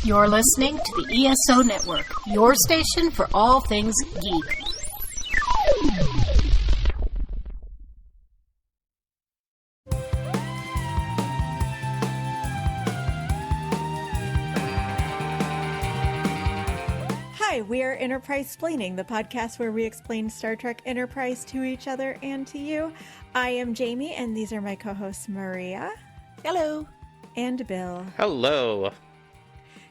You're listening to the ESO Network, your station for all things geek. Hi, we are Enterprise-Splaining, the podcast where we explain Star Trek Enterprise to each other and to you. I am Jamie, and these are my co-hosts Maria. Hello. And Bill. Hello.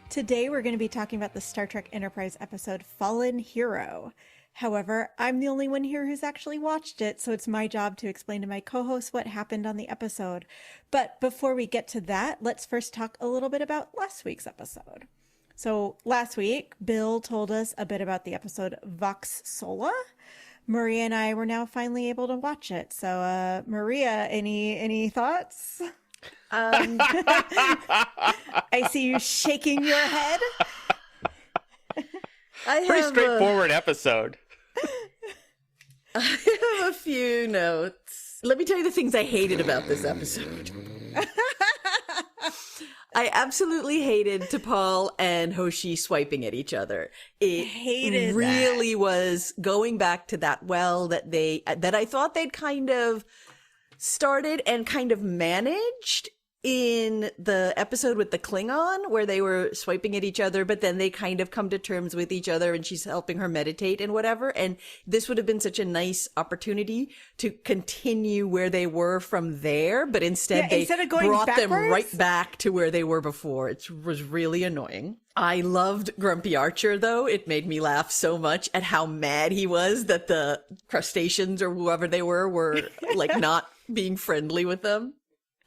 Today we're going to be talking about the Star Trek Enterprise episode Fallen Hero. However, I'm the only one here who's actually watched it, so it's my job to explain to my co-hosts what happened on the episode. But before we get to that, let's first talk a little bit about last week's episode. So last week, Bill told us a bit about the episode Vox Sola. Maria and I were now finally able to watch it. So, Maria, any thoughts? I see you shaking your head. Pretty straightforward episode. I have a few notes. Let me tell you the things I hated about this episode. I absolutely hated T'Pol and Hoshi swiping at each other. It really was going back to that well that I thought they'd kind of started and kind of managed in the episode with the Klingon, where they were swiping at each other, but then they kind of come to terms with each other and she's helping her meditate and whatever. And this would have been such a nice opportunity to continue where they were from there, but instead of going brought backwards, them right back to where they were before. It was really annoying. I loved Grumpy Archer, though. It made me laugh so much at how mad he was that the crustaceans or whoever they were like not being friendly with them.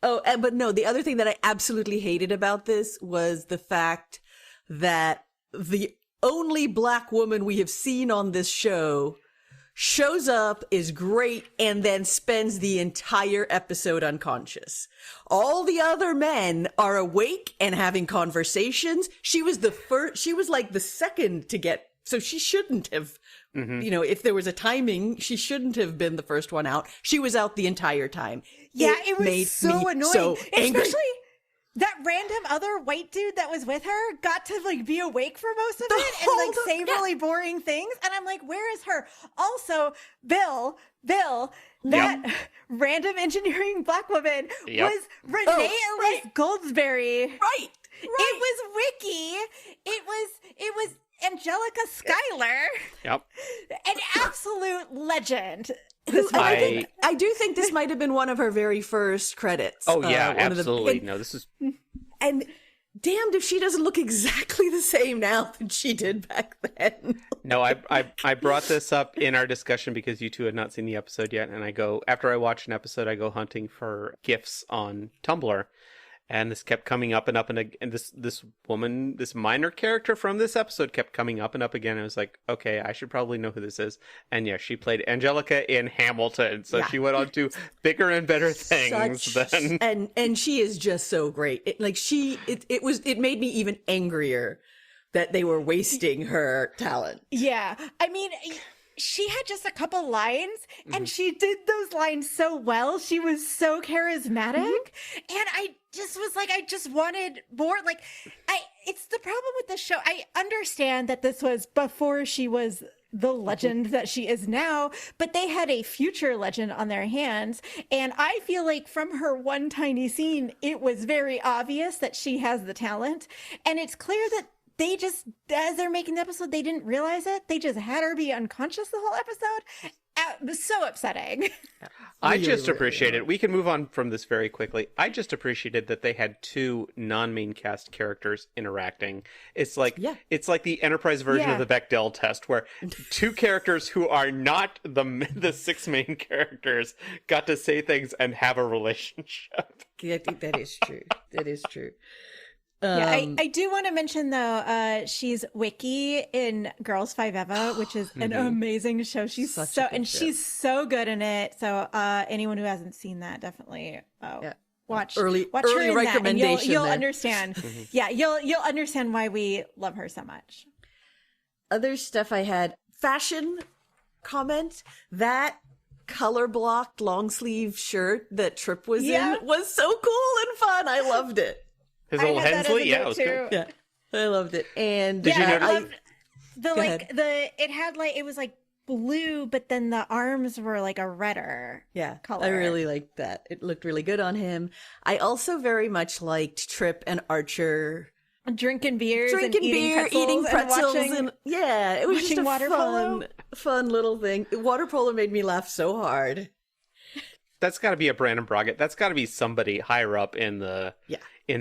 Oh, but no, the other thing that I absolutely hated about this was the fact that the only black woman we have seen on this show shows up, is great, and then spends the entire episode unconscious. All the other men are awake and having conversations. She was like the second to get, so she shouldn't have, if there was a timing, she shouldn't have been the first one out. She was out the entire time. Yeah, it was so annoying. So especially that random other white dude that was with her got to like be awake for most of it and like say really boring things. And I'm like, where is her? Also, Bill, that random engineering black woman was Renee Elise Goldsberry. Right. It was Wiki. It was Angelica Schuyler. Yep. An absolute legend. I do think this might have been one of her very first credits. Oh yeah, absolutely. This is. And damned if she doesn't look exactly the same now than she did back then. No, I brought this up in our discussion because you two had not seen the episode yet, and after I watch an episode, I go hunting for GIFs on Tumblr. And this kept coming up and up, and this woman, this minor character from this episode kept coming up and up again. I was like, okay, I should probably know who this is. And yeah, she played Angelica in Hamilton, so she went on to bigger and better things and she is just so great. It made me even angrier that they were wasting her talent. Yeah, I mean, she had just a couple lines, and she did those lines so well. She was so charismatic, and I just was like, I just wanted more. Like, it's the problem with the show. I understand that this was before she was the legend that she is now, but they had a future legend on their hands, and I feel like from her one tiny scene, it was very obvious that she has the talent, and it's clear that they just, as they're making the episode, they didn't realize it. They just had her be unconscious the whole episode. It was so upsetting. I just appreciated, we can move on from this very quickly. I just appreciated that they had two non-main cast characters interacting. It's like the Enterprise version of the Bechdel test, where two characters who are not the six main characters got to say things and have a relationship. I think that is true. That is true. I do want to mention though, she's Wiki in Girls Five Eva, which is an amazing show. She's she's so good in it. So anyone who hasn't seen that, definitely watch early her in recommendation. You'll understand. Yeah, you'll understand why we love her so much. Other stuff I had, fashion comment, that color blocked long sleeve shirt that Trip was in was so cool and fun. I loved it. His little Hensley, it was good. Yeah. I loved it. And Did you I notice- loved the Go like the it had like it was like blue, but then the arms were like a redder. yeah, color. I really liked that. It looked really good on him. I also very much liked Trip and Archer Drinking beers, and drinking beer, eating pretzels, and yeah, it was just watching a water polo. fun little thing. Water polo made me laugh so hard. That's got to be a Brandon Broggett. That's got to be somebody higher up in the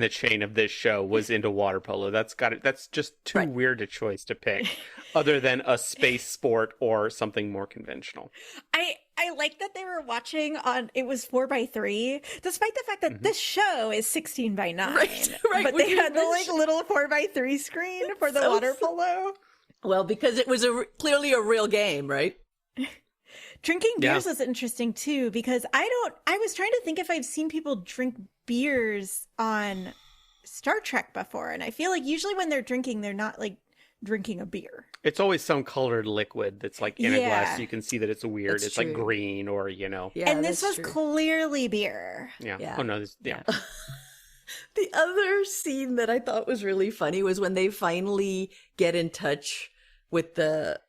chain of this show was into water polo. That's just too weird a choice to pick, other than a space sport or something more conventional. I like that they were watching on, it was 4x3, despite the fact that this show is 16:9. Right, But we they had the can like little 4x3 screen for the so water polo. Well, because it was clearly a real game, right? Drinking beers was interesting too, because I was trying to think if I've seen people drink beers on Star Trek before, and I feel like usually when they're drinking, they're not like drinking a beer. It's always some colored liquid that's like in a glass. So you can see that it's weird. That's it's true. like green or, you know. Yeah, And this was true. clearly beer. Yeah. Oh, no. Yeah. The other scene that I thought was really funny was when they finally get in touch with the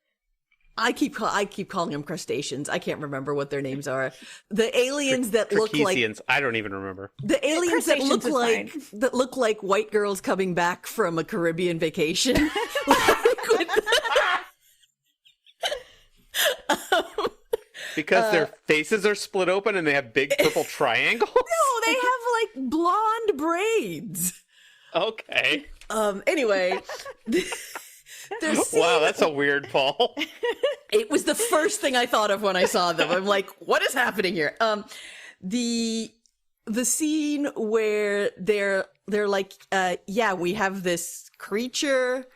I keep calling them crustaceans. I can't remember what their names are. The aliens that look like Trachesians. I don't even remember. the aliens that Crustaceans is look like white girls coming back from a Caribbean vacation. Because their faces are split open and they have big purple triangles? No, they have like blonde braids. Okay. Anyway, Wow, that's a weird Paul. it was the first thing I thought of when I saw them. I'm like, what is happening here? The scene where they're like, yeah, we have this creature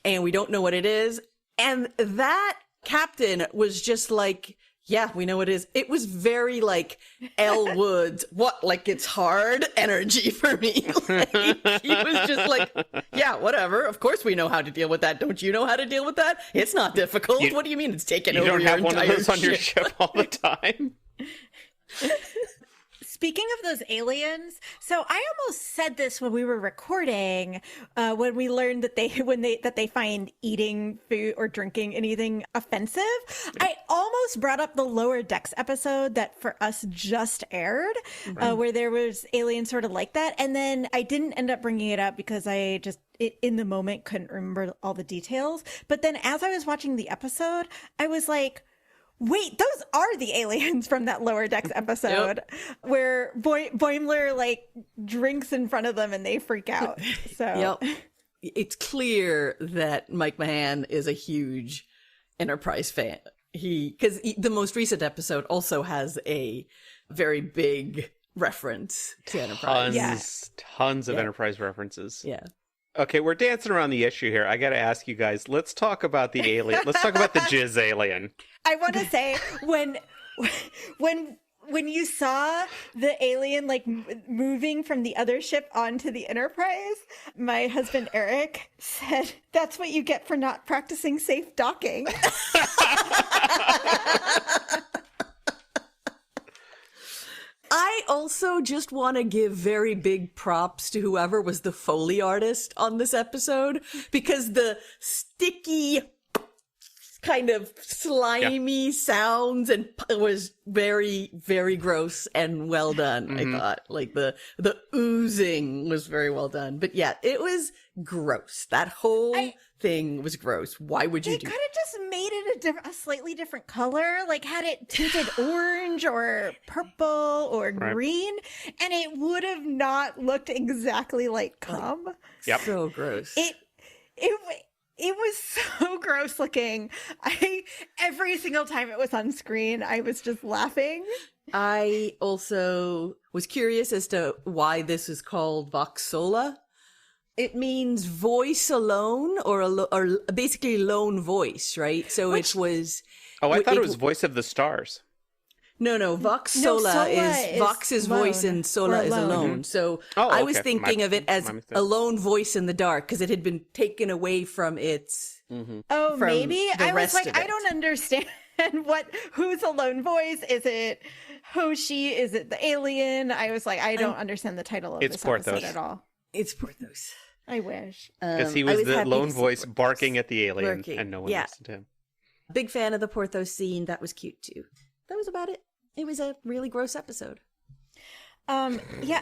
and we don't know what it is. And that captain was just like, yeah, we know what it is. It was very like Elle Woods, what, like it's hard energy for me. Like, he was just like, yeah, whatever. Of course we know how to deal with that. Don't you know how to deal with that? It's not difficult. What do you mean it's taken You over don't your have one of entire those on your ship? ship all the time? Speaking of those aliens, so I almost said this when we were recording, when we learned that they find eating food or drinking anything offensive. I almost brought up the Lower Decks episode that for us just aired, where there was aliens sort of like that, and then I didn't end up bringing it up because I just in the moment couldn't remember all the details. But then as I was watching the episode, I was like, wait, those are the aliens from that Lower Decks episode where Boimler like drinks in front of them and they freak out. So It's clear that Mike Mahan is a huge Enterprise fan. Because the most recent episode also has a very big reference to Enterprise. Tons of Enterprise references. Yeah. Okay, we're dancing around the issue here. I got to ask you guys, let's talk about the alien. Let's talk about the jizz alien. I want to say when you saw the alien like moving from the other ship onto the Enterprise, my husband Eric said, "That's what you get for not practicing safe docking." I also just want to give very big props to whoever was the Foley artist on this episode, because the sticky kind of slimy sounds and it was very, very gross and well done. I thought like the oozing was very well done, but yeah, it was gross. That whole thing was gross. Why would you They do could have just made it a slightly different color, like had it tinted orange or purple or green, and it would have not looked exactly like cum. Yep. So gross. It was so gross looking. Every single time it was on screen, I was just laughing. I also was curious as to why this is called Vox Sola. It means voice alone, or basically lone voice, right? So it was. Oh, I thought it was voice of the stars. No, Vox Sola is Vox's voice and Sola is alone. So I was thinking of it as a lone voice in the dark because it had been taken away from its. Oh, from maybe the I was rest like, of I it. don't understand who's a lone voice. Is it Hoshi? Is it the alien? I was like, I don't understand the title of It's this episode Porthos. at all. It's Porthos. I wish. Because he I was the happy lone to see voice Porthos barking at the alien, working. and no one listened to him. Big fan of the Porthos scene. That was cute too. That was about it. It was a really gross episode. Yeah,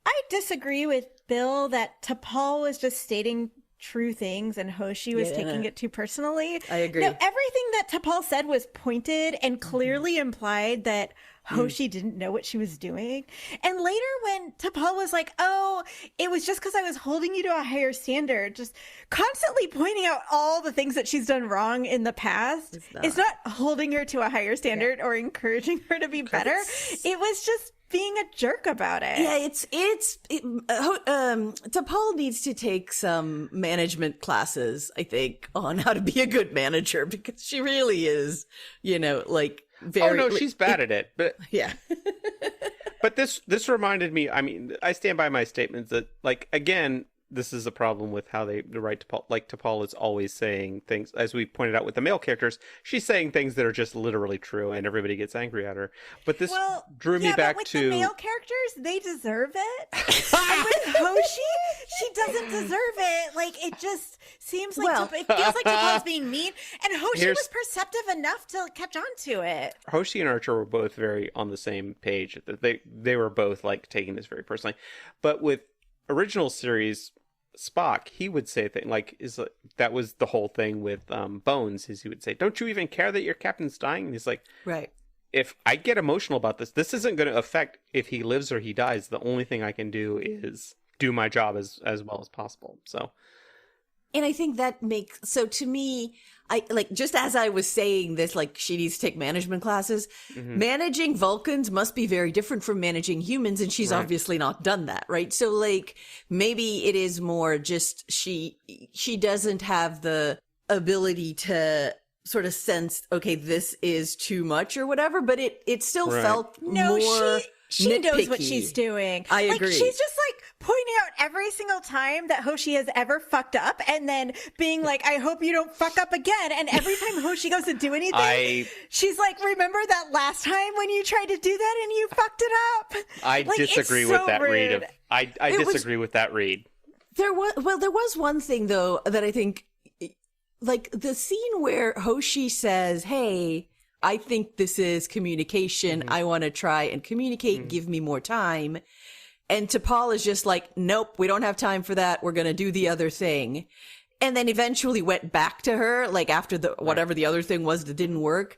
I disagree with Bill that T'Pol was just stating true things and Hoshi was taking it too personally. I agree. No, everything that T'Pol said was pointed and clearly implied that Hoshi didn't know what she was doing. And later when T'Pol was like, oh, it was just because I was holding you to a higher standard, just constantly pointing out all the things that she's done wrong in the past. It's not holding her to a higher standard or encouraging her to be better. It was just being a jerk about it. Yeah, T'Pol needs to take some management classes, I think, on how to be a good manager, because she really is, like very. Oh no, she's bad at it. But yeah. But this reminded me. I mean, I stand by my statements that, like, again, this is a problem with how they write T'Pol. Like, T'Pol is always saying things, as we pointed out with the male characters, she's saying things that are just literally true, and everybody gets angry at her. But this drew me back with to the male characters, they deserve it. And with Hoshi, she doesn't deserve it. Like, it just seems like it feels like T'Pol's being mean, and Hoshi was perceptive enough to catch on to it. Hoshi and Archer were both very on the same page. They were both like taking this very personally. But with original series Spock, he would say things like, that was the whole thing with Bones, is he would say, don't you even care that your captain's dying? And he's like, right. If I get emotional about this isn't going to affect if he lives or he dies. The only thing I can do is do my job as well as possible. So, and I think that so to me, I like, just as I was saying this, like, she needs to take management classes. Managing Vulcans must be very different from managing humans, and she's obviously not done that, right? So, like, maybe it is more just she doesn't have the ability to sort of sense, okay, this is too much or whatever, but it still felt more she knows what nitpicky. She's doing. I agree. Like, she's just like pointing out every single time that Hoshi has ever fucked up, and then being like, I hope you don't fuck up again. And every time Hoshi goes to do anything, she's like, remember that last time when you tried to do that and you fucked it up? I disagree with that read. I disagree with that read. There was one thing though that I think, like, the scene where Hoshi says, hey, I think this is communication. I want to try and communicate. Give me more time. And T'Pol is just like, nope, we don't have time for that. We're going to do the other thing. And then eventually went back to her, like, after whatever the other thing was that didn't work.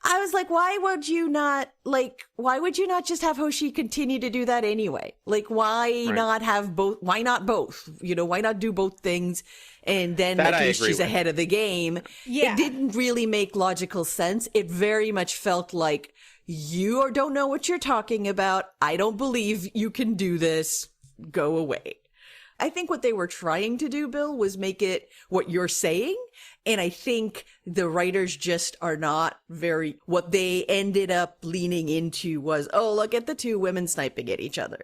I was like, why would you not just have Hoshi continue to do that anyway? Like, why not have both? Why not both? Why not do both things? And then at least she's ahead of the game. Yeah. It didn't really make logical sense. It very much felt like, you don't know what you're talking about. I don't believe you can do this. Go away. I think what they were trying to do, Bill, was make it what you're saying. And I think the writers just are not what they ended up leaning into was, oh, look at the two women sniping at each other.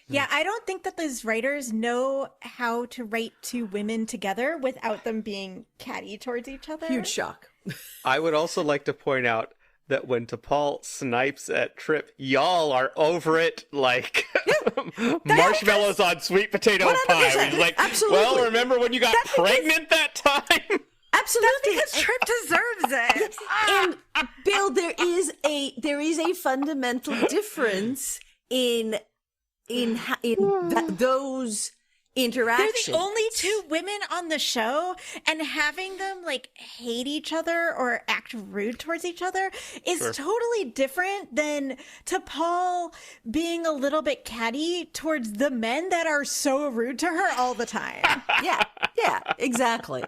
Yeah, I don't think that those writers know how to write two women together without them being catty towards each other. Huge shock. I would also like to point out that when T'Pol snipes at Trip, y'all are over it like marshmallows on sweet potato 100%. Pie. He's like, absolutely. Well, remember when you got pregnant that time? Absolutely, because Trip deserves it. And Bill, there is a fundamental difference in those interactions. They're the only two women on the show, and having them like hate each other or act rude towards each other is totally different than T'Pol being a little bit catty towards the men that are so rude to her all the time. Yeah, exactly.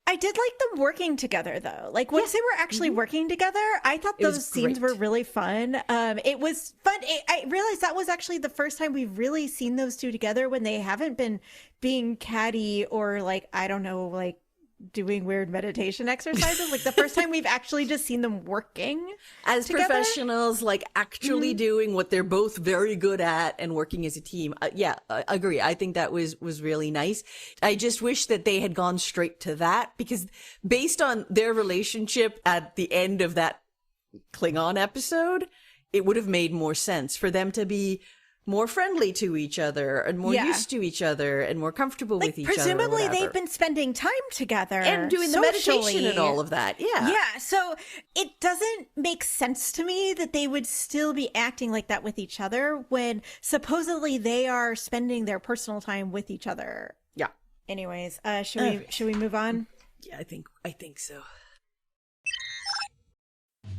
I did like them working together, though. Like, once they were actually working together, I thought those scenes were really fun. It was fun. I realized that was actually the first time we've really seen those two together when they haven't been being catty or, like, I don't know, like, doing weird meditation exercises. Like, the first time we've actually just seen them working as together. Professionals, like, actually doing what they're both very good at and working as a team. I agree. I think that was really nice. I just wish that they had gone straight to that, because based on their relationship at the end of that Klingon episode, it would have made more sense for them to be more friendly to each other and more used to each other and more comfortable with each other. Presumably they've been spending time together and doing the meditation and all of that. Yeah. Yeah. So it doesn't make sense to me that they would still be acting like that with each other when supposedly they are spending their personal time with each other. Yeah. Anyways, should we move on? Yeah, I think so.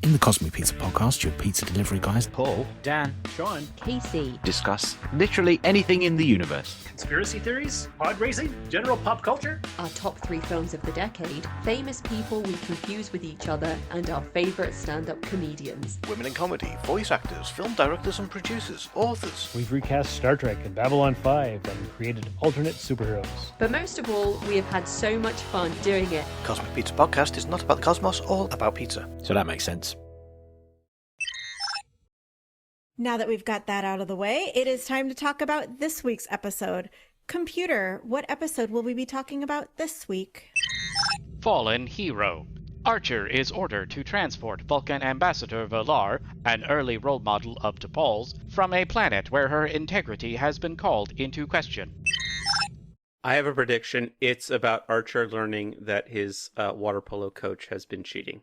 In the Cosmic Pizza Podcast, your pizza delivery guys, Paul, Dan, Sean, Casey, discuss literally anything in the universe. Conspiracy theories, pod racing, general pop culture. our top 3 films of the decade, famous people we confuse with each other, and our favourite stand-up comedians. Women in comedy, voice actors, film directors and producers, authors. We've recast Star Trek and Babylon 5 and created alternate superheroes. But most of all, we have had so much fun doing it. Cosmic Pizza Podcast is not about the cosmos, all about pizza. so that makes sense. Now that we've got that out of the way, it is time to talk about this week's episode. Computer, what episode will we be talking about this week? Fallen Hero. Archer is ordered to transport Vulcan Ambassador Valar, an early role model of T'Pol's, from a planet where her integrity has been called into question. I have a prediction. It's about Archer learning that his water polo coach has been cheating.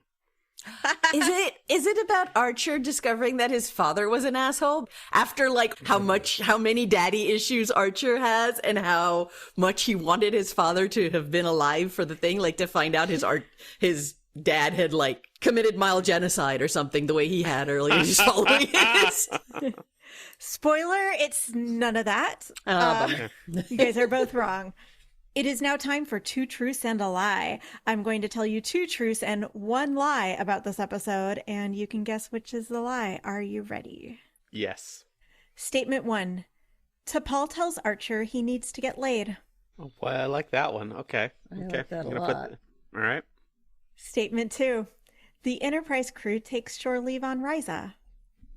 Is it about Archer discovering that his father was an asshole after like how many daddy issues Archer has and how much he wanted his father to have been alive for the thing, like to find out his dad had like committed mild genocide or something the way he had earlier, just following his. Spoiler, it's none of that. You guys are both wrong. It is now time for 2 truths and a lie. I'm going to tell you 2 truths and 1 lie about this episode, and you can guess which is the lie. Are you ready? Yes. Statement 1. T'Pol tells Archer he needs to get laid. Oh, well, I like that one. Okay. I like that a lot. All right. Statement 2. The Enterprise crew takes shore leave on Risa.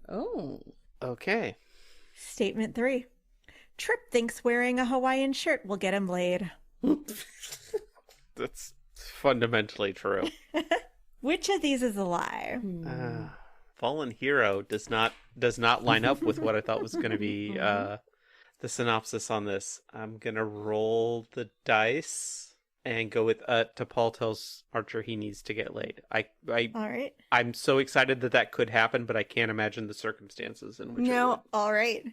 Oh. Okay. Statement 3. Trip thinks wearing a Hawaiian shirt will get him laid. That's fundamentally true. Which of these is a lie? Fallen Hero does not line up with what I thought was going to be the synopsis on this. I'm going to roll the dice and go with T'Pol tells Archer he needs to get laid. All right. I'm so excited that could happen, but I can't imagine the circumstances in which it would. All right.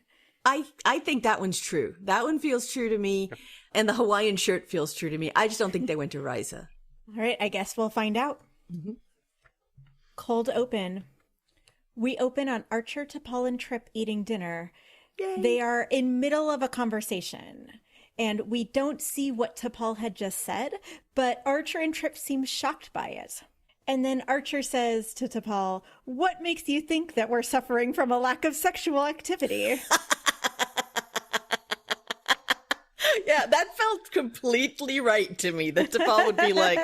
I think that one's true. That one feels true to me, and the Hawaiian shirt feels true to me. I just don't think they went to Risa. All right, I guess we'll find out. Mm-hmm. Cold open. We open on Archer, T'Pol, and Trip eating dinner. Yay. They are in middle of a conversation, and we don't see what T'Pol had just said, but Archer and Trip seem shocked by it. And then Archer says to T'Pol, "What makes you think that we're suffering from a lack of sexual activity?" Yeah, that felt completely right to me. That T'Pol would be like,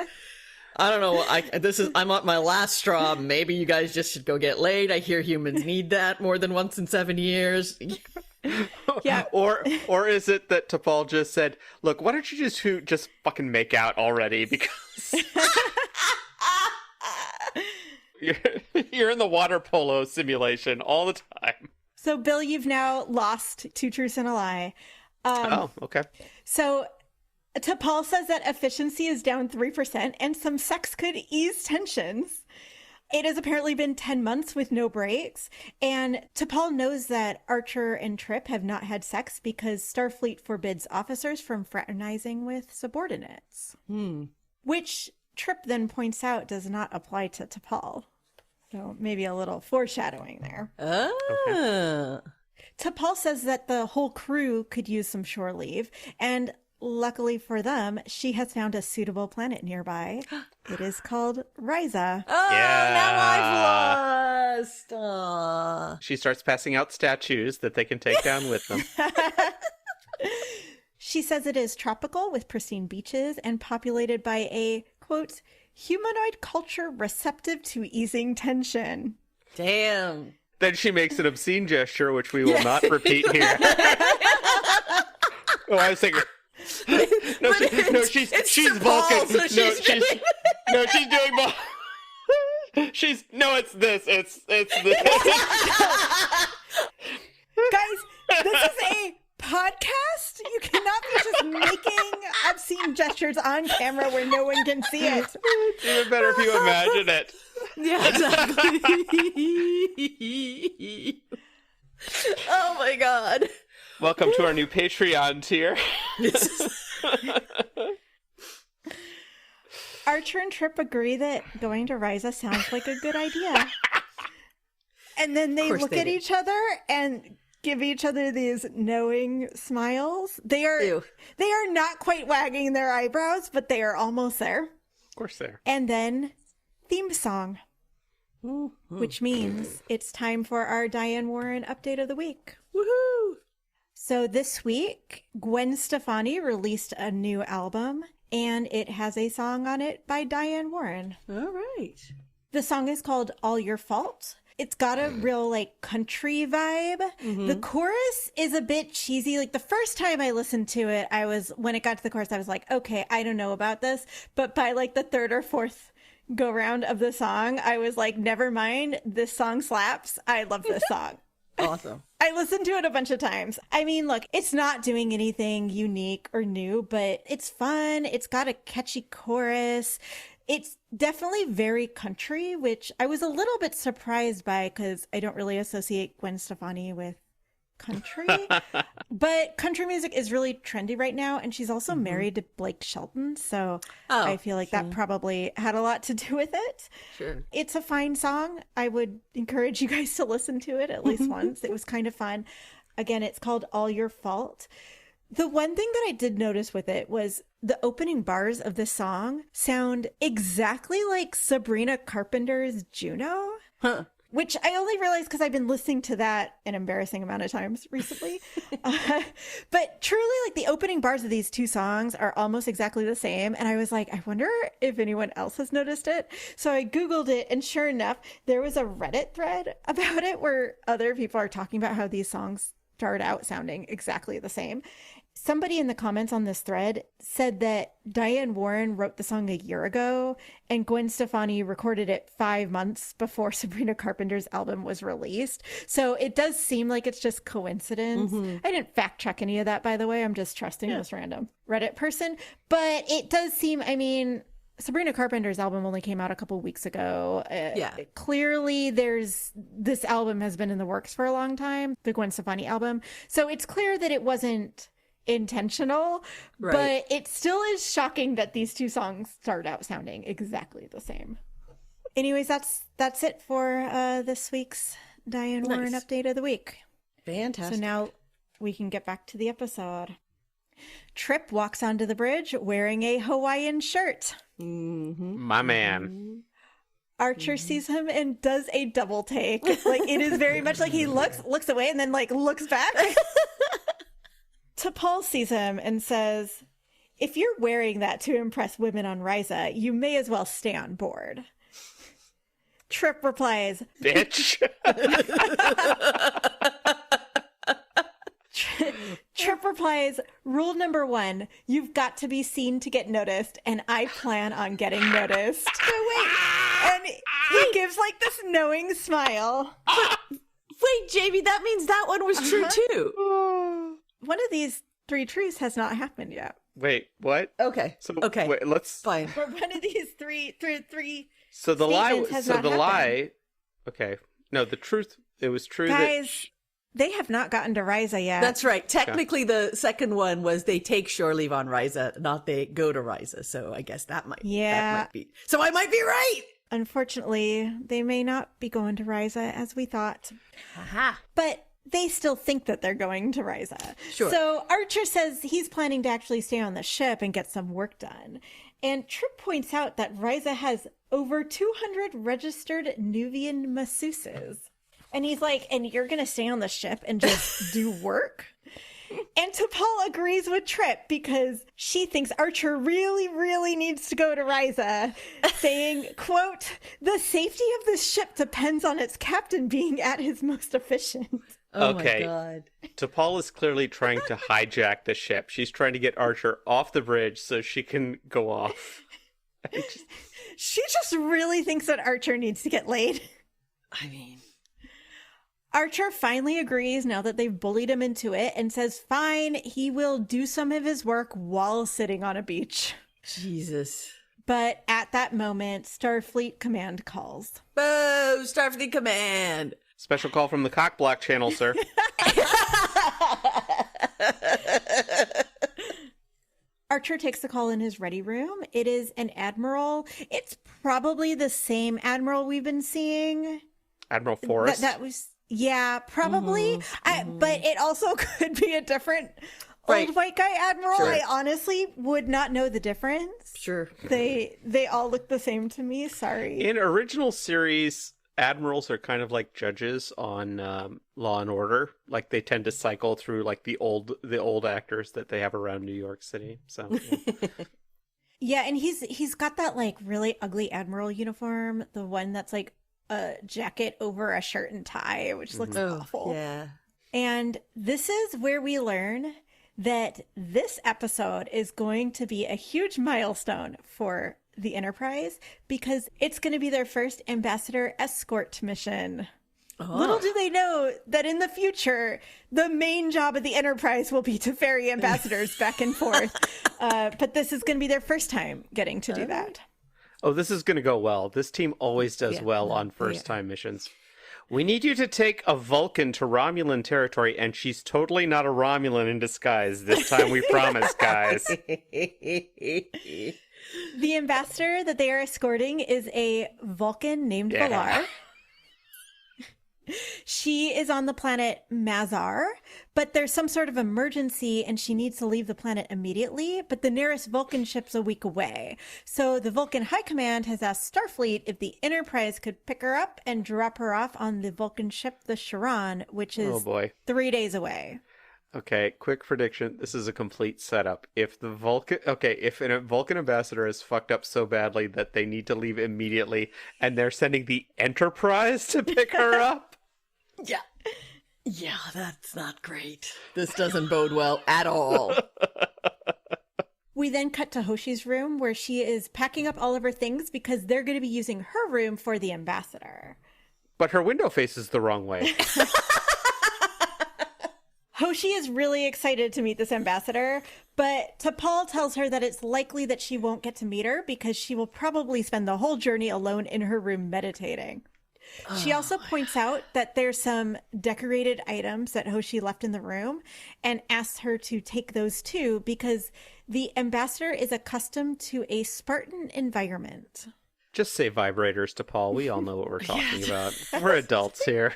I don't know, I'm at my last straw. Maybe you guys just should go get laid. I hear humans need that more than once in 7 years. Yeah. Or is it that T'Pol just said, "Look, why don't you just fucking make out already?" Because you're in the water polo simulation all the time. So, Bill, you've now lost 2 truths and a lie. Okay. So T'Pol says that efficiency is down 3% and some sex could ease tensions. It has apparently been 10 months with no breaks. And T'Pol knows that Archer and Trip have not had sex because Starfleet forbids officers from fraternizing with subordinates. Which Trip then points out does not apply to T'Pol. So maybe a little foreshadowing there. Ah. Okay. T'Pol says that the whole crew could use some shore leave, and luckily for them, she has found a suitable planet nearby. It is called Risa. Oh, Yeah. now I've lost. Aw. She starts passing out statues that they can take down with them. She says it is tropical with pristine beaches and populated by a, quote, humanoid culture receptive to easing tension. Damn. Then she makes an obscene gesture, which we will not repeat here. Oh, I was thinking. She's Vulcan. So she's she's doing Vulcan. It's this. Guys, this podcast? You cannot be just making obscene gestures on camera where no one can see it. It's even better if you imagine it. Yeah, exactly. Oh my god. Welcome to our new Patreon tier. Archer and Trip agree that going to Ryza sounds like a good idea. And then they look at each other and give each other these knowing smiles. They are not quite wagging their eyebrows, but they are almost there. Of course they are. And then theme song, which means it's time for our Diane Warren update of the week. Woohoo! So this week, Gwen Stefani released a new album, and it has a song on it by Diane Warren. All right. The song is called All Your Fault. It's got a real, like, country vibe. Mm-hmm. The chorus is a bit cheesy. Like, the first time I listened to it, when it got to the chorus, I was like, okay, I don't know about this. But by, like, the third or fourth go round of the song, I was like, never mind. This song slaps. I love this song. Awesome. I listened to it a bunch of times. I mean, look, it's not doing anything unique or new, but it's fun. It's got a catchy chorus. It's definitely very country, which I was a little bit surprised by because I don't really associate Gwen Stefani with country. But country music is really trendy right now, and she's also married to Blake Shelton, so I feel like that probably had a lot to do with it. Sure. It's a fine song. I would encourage you guys to listen to it at least once. It was kind of fun. Again, it's called All Your Fault. The one thing that I did notice with it was the opening bars of the song sound exactly like Sabrina Carpenter's Juno. Huh. Which I only realized because I've been listening to that an embarrassing amount of times recently. But truly, like, the opening bars of these two songs are almost exactly the same. And I was like, I wonder if anyone else has noticed it. So I Googled it, and sure enough, there was a Reddit thread about it where other people are talking about how these songs start out sounding exactly the same. Somebody in the comments on this thread said that Diane Warren wrote the song a year ago and Gwen Stefani recorded it 5 months before Sabrina Carpenter's album was released. So it does seem like it's just coincidence. I didn't fact check any of that, by the way. I'm just trusting this random Reddit person. But it does seem, I mean, Sabrina Carpenter's album only came out a couple weeks ago. Clearly, this album has been in the works for a long time, the Gwen Stefani album. So it's clear that it wasn't intentional, but it still is shocking that these two songs start out sounding exactly the same. Anyways, that's it for this week's Diane Warren update of the week. Fantastic. So now we can get back to the episode. Trip walks onto the bridge wearing a Hawaiian shirt. My man. Archer sees him and does a double take. Like, it is very much like he looks away and then, like, looks back. T'Pol sees him and says, if you're wearing that to impress women on Ryza, you may as well stay on board. Trip replies, bitch. Trip replies, rule number 1, you've got to be seen to get noticed, and I plan on getting noticed. And he gives, like, this knowing smile. Wait, Jamie, that means that one was true too. One of these 3 truths has not happened yet. Wait, what? Okay. So, okay. Wait, let's. Fine. But one of these three So the lie. has So not the happened. lie. Okay. No, the truth. It was true Guys, they have not gotten to Ryza yet. That's right. Technically, the second one was they take shore leave on Ryza, not they go to Ryza. So I guess that might be. So I might be right. Unfortunately, they may not be going to Ryza as we thought. Aha. But they still think that they're going to Ryza. Sure. So Archer says he's planning to actually stay on the ship and get some work done. And Trip points out that Ryza has over 200 registered Nuvian masseuses. And he's like, and you're going to stay on the ship and just do work? And T'Pol agrees with Trip because she thinks Archer really, really needs to go to Ryza, saying, quote, the safety of this ship depends on its captain being at his most efficient. Oh okay. my god. T'Pol is clearly trying to hijack the ship. She's trying to get Archer off the bridge so she can go off. She just really thinks that Archer needs to get laid. I mean, Archer finally agrees now that they've bullied him into it and says, fine, he will do some of his work while sitting on a beach. Jesus. But at that moment, Starfleet Command calls. Boo! Starfleet Command! Special call from the Cockblock channel, sir. Archer takes the call in his ready room. It is an admiral. It's probably the same admiral we've been seeing. Admiral Forrest? That was, yeah, probably. But it also could be a different old white guy admiral. Sure. I honestly would not know the difference. Sure. They all look the same to me. Sorry. In original series, admirals are kind of like judges on Law and Order. Like they tend to cycle through like the old actors that they have around New York City. So yeah. Yeah, and he's got that like really ugly admiral uniform, the one that's like a jacket over a shirt and tie, which looks awful. Yeah. And this is where we learn that this episode is going to be a huge milestone for the Enterprise because it's going to be their first ambassador escort mission. Oh. Little do they know that in the future, the main job of the Enterprise will be to ferry ambassadors back and forth. But this is going to be their first time getting to do that. Oh, this is going to go well. This team always does well on first-time missions. We need you to take a Vulcan to Romulan territory, and she's totally not a Romulan in disguise. This time we promise, guys. The ambassador that they are escorting is a Vulcan named Valar. She is on the planet Mazar, but there's some sort of emergency and she needs to leave the planet immediately, but the nearest Vulcan ship's a week away. So the Vulcan High Command has asked Starfleet if the Enterprise could pick her up and drop her off on the Vulcan ship, the Charon, which is 3 days away. Okay, quick prediction. This is a complete setup. If a Vulcan ambassador is fucked up so badly that they need to leave immediately and they're sending the Enterprise to pick her up. Yeah, that's not great. This doesn't bode well at all. We then cut to Hoshi's room where she is packing up all of her things because they're going to be using her room for the ambassador. But her window faces the wrong way. Hoshi is really excited to meet this ambassador, but T'Pol tells her that it's likely that she won't get to meet her because she will probably spend the whole journey alone in her room meditating. She also points out that there's some decorated items that Hoshi left in the room and asks her to take those too because the ambassador is accustomed to a Spartan environment. Just say vibrators, T'Pol. We all know what we're talking about. We're adults here.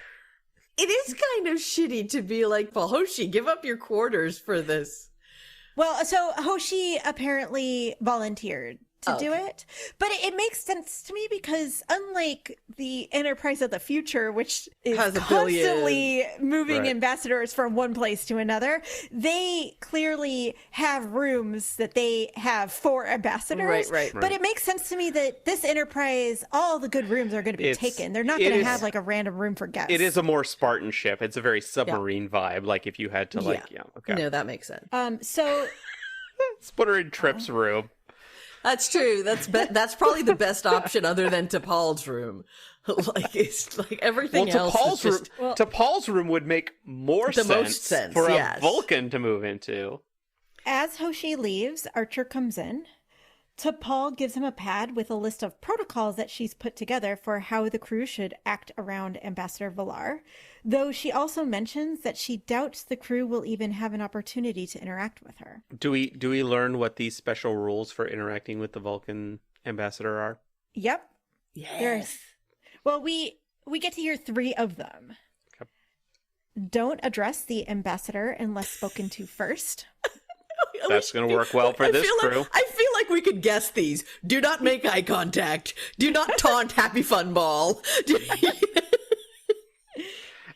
It is kind of shitty to be like, well, Hoshi, give up your quarters for this. Well, so Hoshi apparently volunteered to do it. But it makes sense to me because unlike the Enterprise of the future, which is constantly moving ambassadors from one place to another, they clearly have rooms that they have for ambassadors. Right. But it makes sense to me that this Enterprise, all the good rooms are going to be taken. They're not going to have like a random room for guests. It is a more Spartan ship. It's a very submarine vibe. Like if you had to No, that makes sense. So let's put her in Trip's room. That's true. That's probably the best option other than T'Pol's room. It's like everything else. T'Pol's room would make most sense for a Vulcan to move into. As Hoshi leaves, Archer comes in. T'Pol gives him a pad with a list of protocols that she's put together for how the crew should act around Ambassador Valar, though she also mentions that she doubts the crew will even have an opportunity to interact with her. Do we learn what these special rules for interacting with the Vulcan ambassador are? Yep. Yes. Well, we get to hear 3 of them. Okay. Don't address the ambassador unless spoken to first. That's going to work well for this crew. I feel like we could guess these. Do not make eye contact. Do not taunt Happy Fun Ball.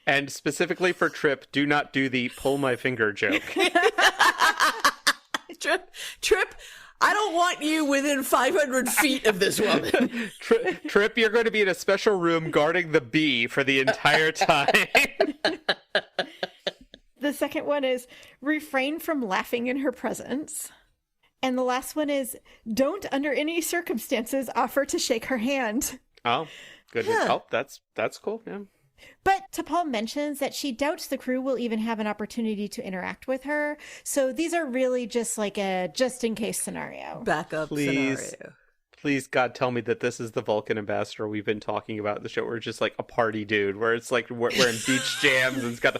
And specifically for Trip, do not do the pull my finger joke. Trip, I don't want you within 500 feet of this woman. Trip, you're going to be in a special room guarding the bee for the entire time. The second one is refrain from laughing in her presence. And the last one is don't under any circumstances offer to shake her hand. Oh, good. Yeah. Oh, that's cool. Yeah. But T'Pol mentions that she doubts the crew will even have an opportunity to interact with her. So these are really just like a just-in-case scenario. Backup scenario. Please, God, tell me that this is the Vulcan ambassador we've been talking about in the show, where it's just like a party dude, where it's like wearing beach jams and it's got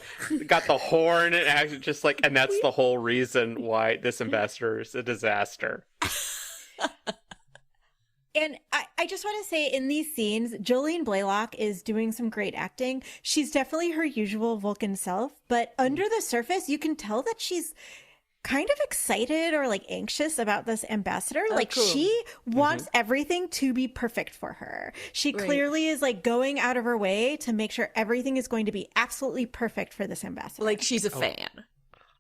the horn and actually just like, and that's the whole reason why this ambassador is a disaster. And I just want to say, in these scenes, Jolene Blaylock is doing some great acting. She's definitely her usual Vulcan self, but under the surface, you can tell that she's kind of excited or like anxious about this ambassador. Cool. She wants everything to be perfect for her. She clearly is like going out of her way to make sure everything is going to be absolutely perfect for this ambassador. Like she's a fan.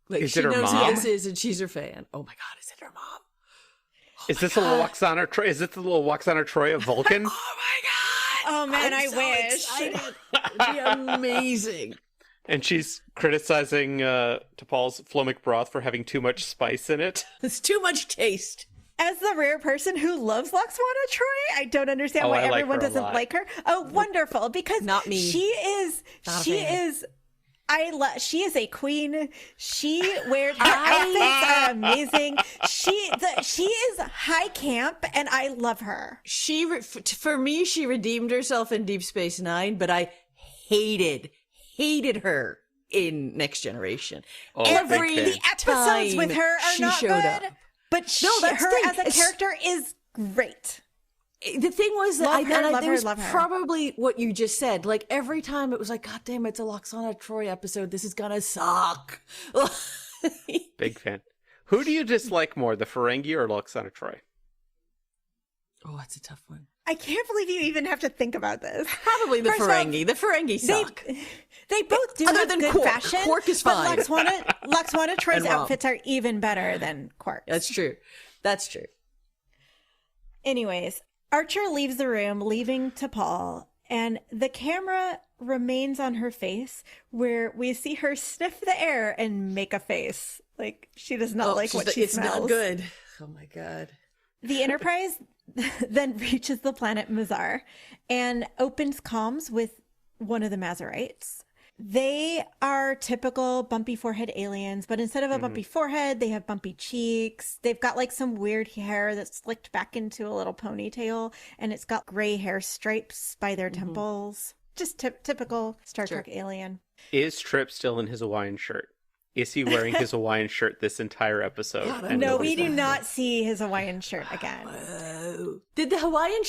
Like Is she it her knows mom? who this is and she's her fan. Oh my God, is it her mom? Is this a little Oksana Troy? Is it the little Oksana Troy of Vulcan? Oh my God! Oh man, I'm so wish. excited. It'd be amazing. And she's criticizing T'Pol's phlomic broth for having too much spice in it. It's too much taste. As the rare person who loves Laxwana Troy, I don't understand why I like everyone her a doesn't lot. like her. Oh, wonderful! Because Not me. She is a queen. She wears her outfits are amazing. She is high camp, and I love her. For me, she redeemed herself in Deep Space Nine, but I hated her in Next Generation. Every The episodes time with her are she not showed good, up. but her as a character is great. The thing was that Love her. probably what you just said. Like every time it was like, God damn, it's a Laxana Troy episode. This is gonna suck. Big fan. Who do you dislike more, the Ferengi or Laxana Troy? Oh, that's a tough one. I can't believe you even have to think about this. Probably the First of all, Ferengi. The Ferengi suck. They both do Other have than good Quark. fashion. Quark is but fine. Laxwana Troy's And Rom. outfits are even better than Quark's. That's true. That's true. Anyways, Archer leaves the room, leaving T'Pol, and the camera remains on her face, where we see her sniff the air and make a face. Like, she does not like what she it's smells. not good. Oh my God. The Enterprise then reaches the planet Mazar and opens comms with one of the Mazarites. They are typical bumpy forehead aliens, but instead of a bumpy forehead, they have bumpy cheeks. They've got like some weird hair that's slicked back into a little ponytail, and it's got gray hair stripes by their temples. Just typical Star Trek alien. Is Trip still in his Hawaiian shirt? Is he wearing his Hawaiian shirt this entire episode? God, No, we do not see his Hawaiian shirt again. Was the Hawaiian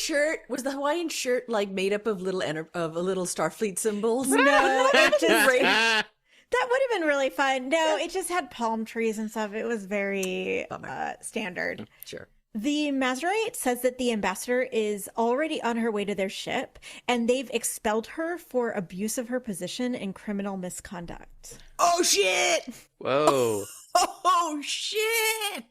shirt like made up of little Starfleet symbols? No, it just that would have been really fun. No, it just had palm trees and stuff. It was very standard. Sure. The Mazarite says that the ambassador is already on her way to their ship, and they've expelled her for abuse of her position and criminal misconduct. Oh shit! Whoa. Oh shit!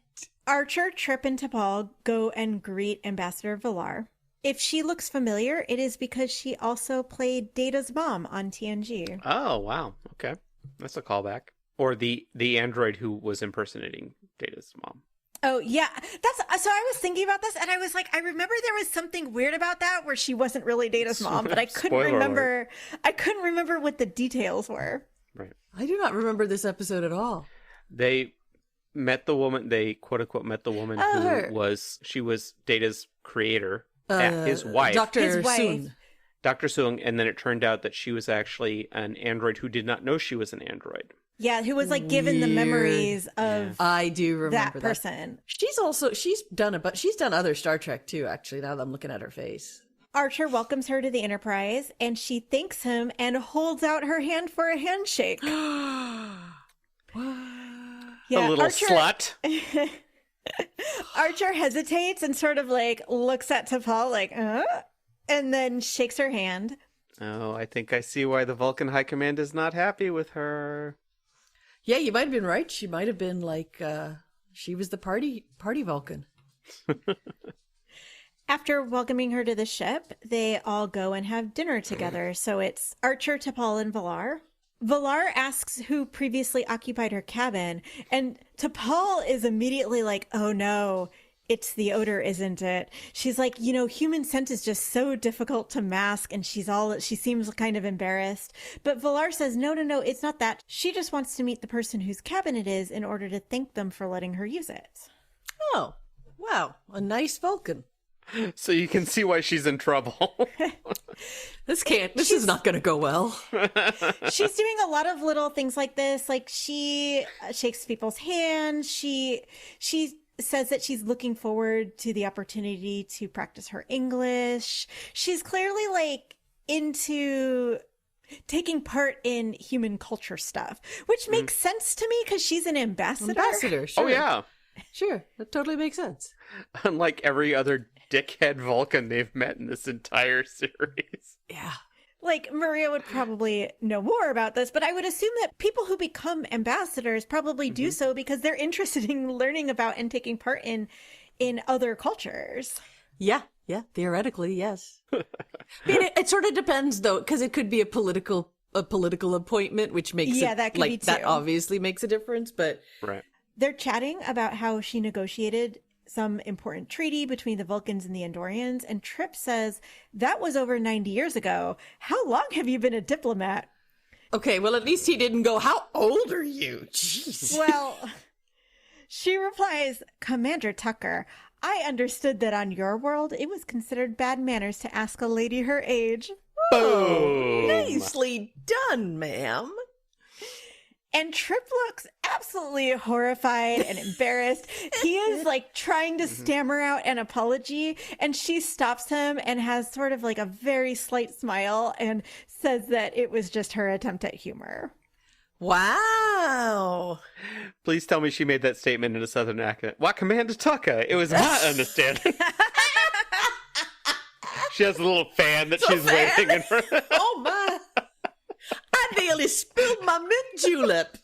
Archer, Trip, and T'Pol go and greet Ambassador Villar. If she looks familiar, it is because she also played Data's mom on TNG. Oh, wow. Okay. That's a callback. Or the android who was impersonating Data's mom. Oh, yeah. So I was thinking about this, and I was like, I remember there was something weird about that where she wasn't really Data's mom, but I couldn't remember. I couldn't remember what the details were. Right. I do not remember this episode at all. They met the woman, they quote unquote met the woman she was Data's creator, his wife. Dr. Soong. Dr. Soong, and then it turned out that she was actually an android who did not know she was an android. Yeah, who was like given the memories of I do remember that person. She's done other Star Trek too, actually, now that I'm looking at her face. Archer welcomes her to the Enterprise, and she thanks him and holds out her hand for a handshake. Yeah, a little slut. Archer hesitates and sort of like looks at T'Pol like, and then shakes her hand. Oh, I think I see why the Vulcan High Command is not happy with her. Yeah, you might have been right. She might have been like, she was the party Vulcan. After welcoming her to the ship, they all go and have dinner together. So it's Archer, T'Pol, and Villar. Villar asks who previously occupied her cabin, and T'Pol is immediately like, oh no, it's the odor, isn't it? She's like, you know, human scent is just so difficult to mask, and she seems kind of embarrassed. But Valar says, no, it's not that. She just wants to meet the person whose cabin it is in order to thank them for letting her use it. Oh, wow. A nice Vulcan. So you can see why she's in trouble. This is not going to go well. She's doing a lot of little things like this. Like, she shakes people's hands. She says that she's looking forward to the opportunity to practice her English. She's clearly like into taking part in human culture stuff, which makes sense to me because she's an ambassador. Sure. Oh, yeah. Sure, that totally makes sense. Unlike every other dickhead Vulcan they've met in this entire series. Yeah. Like, Maria would probably know more about this, but I would assume that people who become ambassadors probably do so because they're interested in learning about and taking part in other cultures. Yeah, theoretically, yes. I mean, it sort of depends, though, because it could be a political appointment, which makes that could be too. That obviously makes a difference, but... Right. They're chatting about how she negotiated some important treaty between the Vulcans and the Andorians, and Trip says, that was over 90 years ago. How long have you been a diplomat? Okay, well, at least he didn't go, how old are you? Jeez. Well, she replies, Commander Tucker, I understood that on your world, it was considered bad manners to ask a lady her age. Boom! Nicely done, ma'am. And Trip looks absolutely horrified and embarrassed. He is like trying to stammer out an apology, and she stops him and has sort of like a very slight smile and says that it was just her attempt at humor. Wow. Please tell me she made that statement in a southern accent. Why, Commander Tucker? It was my understanding. She has a little fan that she's waving in front of. Oh, my. I nearly spilled my mint julep.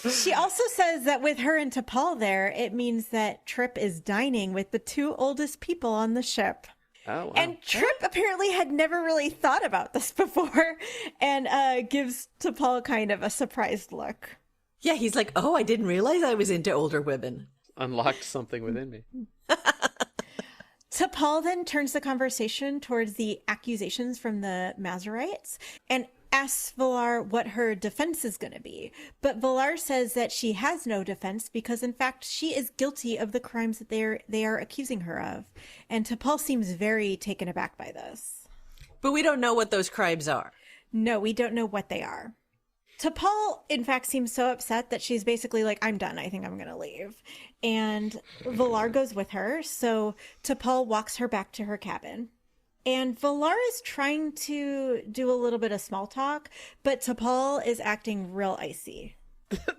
She also says that with her and T'Pol there, it means that Trip is dining with the two oldest people on the ship. Oh, wow. And Trip apparently had never really thought about this before and gives T'Pol kind of a surprised look. Yeah, he's like, oh, I didn't realize I was into older women. Unlocked something within me. T'Pol then turns the conversation towards the accusations from the Mazarites and asks Valar what her defense is going to be. But Valar says that she has no defense because, in fact, she is guilty of the crimes that they are accusing her of. And T'Pol seems very taken aback by this. But we don't know what those crimes are. No, we don't know what they are. T'Pol, in fact, seems so upset that she's basically like, I'm done. I think I'm going to leave. And Valar goes with her. So T'Pol walks her back to her cabin. And Valar is trying to do a little bit of small talk, but T'Pol is acting real icy.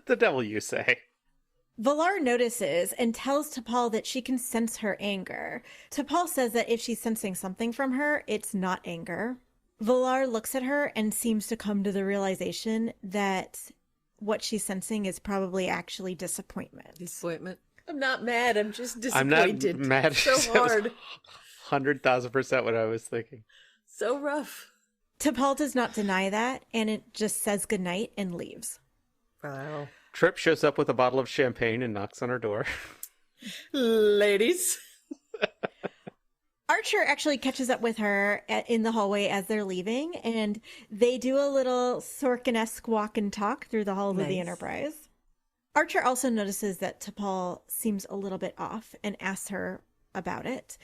The devil you say. Valar notices and tells T'Pol that she can sense her anger. T'Pol says that if she's sensing something from her, it's not anger. Valar looks at her and seems to come to the realization that what she's sensing is probably actually disappointment. Disappointment? I'm not mad. I'm just disappointed. I'm not mad. So hard. 100,000% what I was thinking. So rough. T'Pol does not deny that, and it just says goodnight and leaves. Wow. Trip shows up with a bottle of champagne and knocks on her door. Ladies. Archer actually catches up with her in the hallway as they're leaving, and they do a little Sorkin-esque walk and talk through the halls of the Enterprise. Archer also notices that T'Pol seems a little bit off and asks her about it.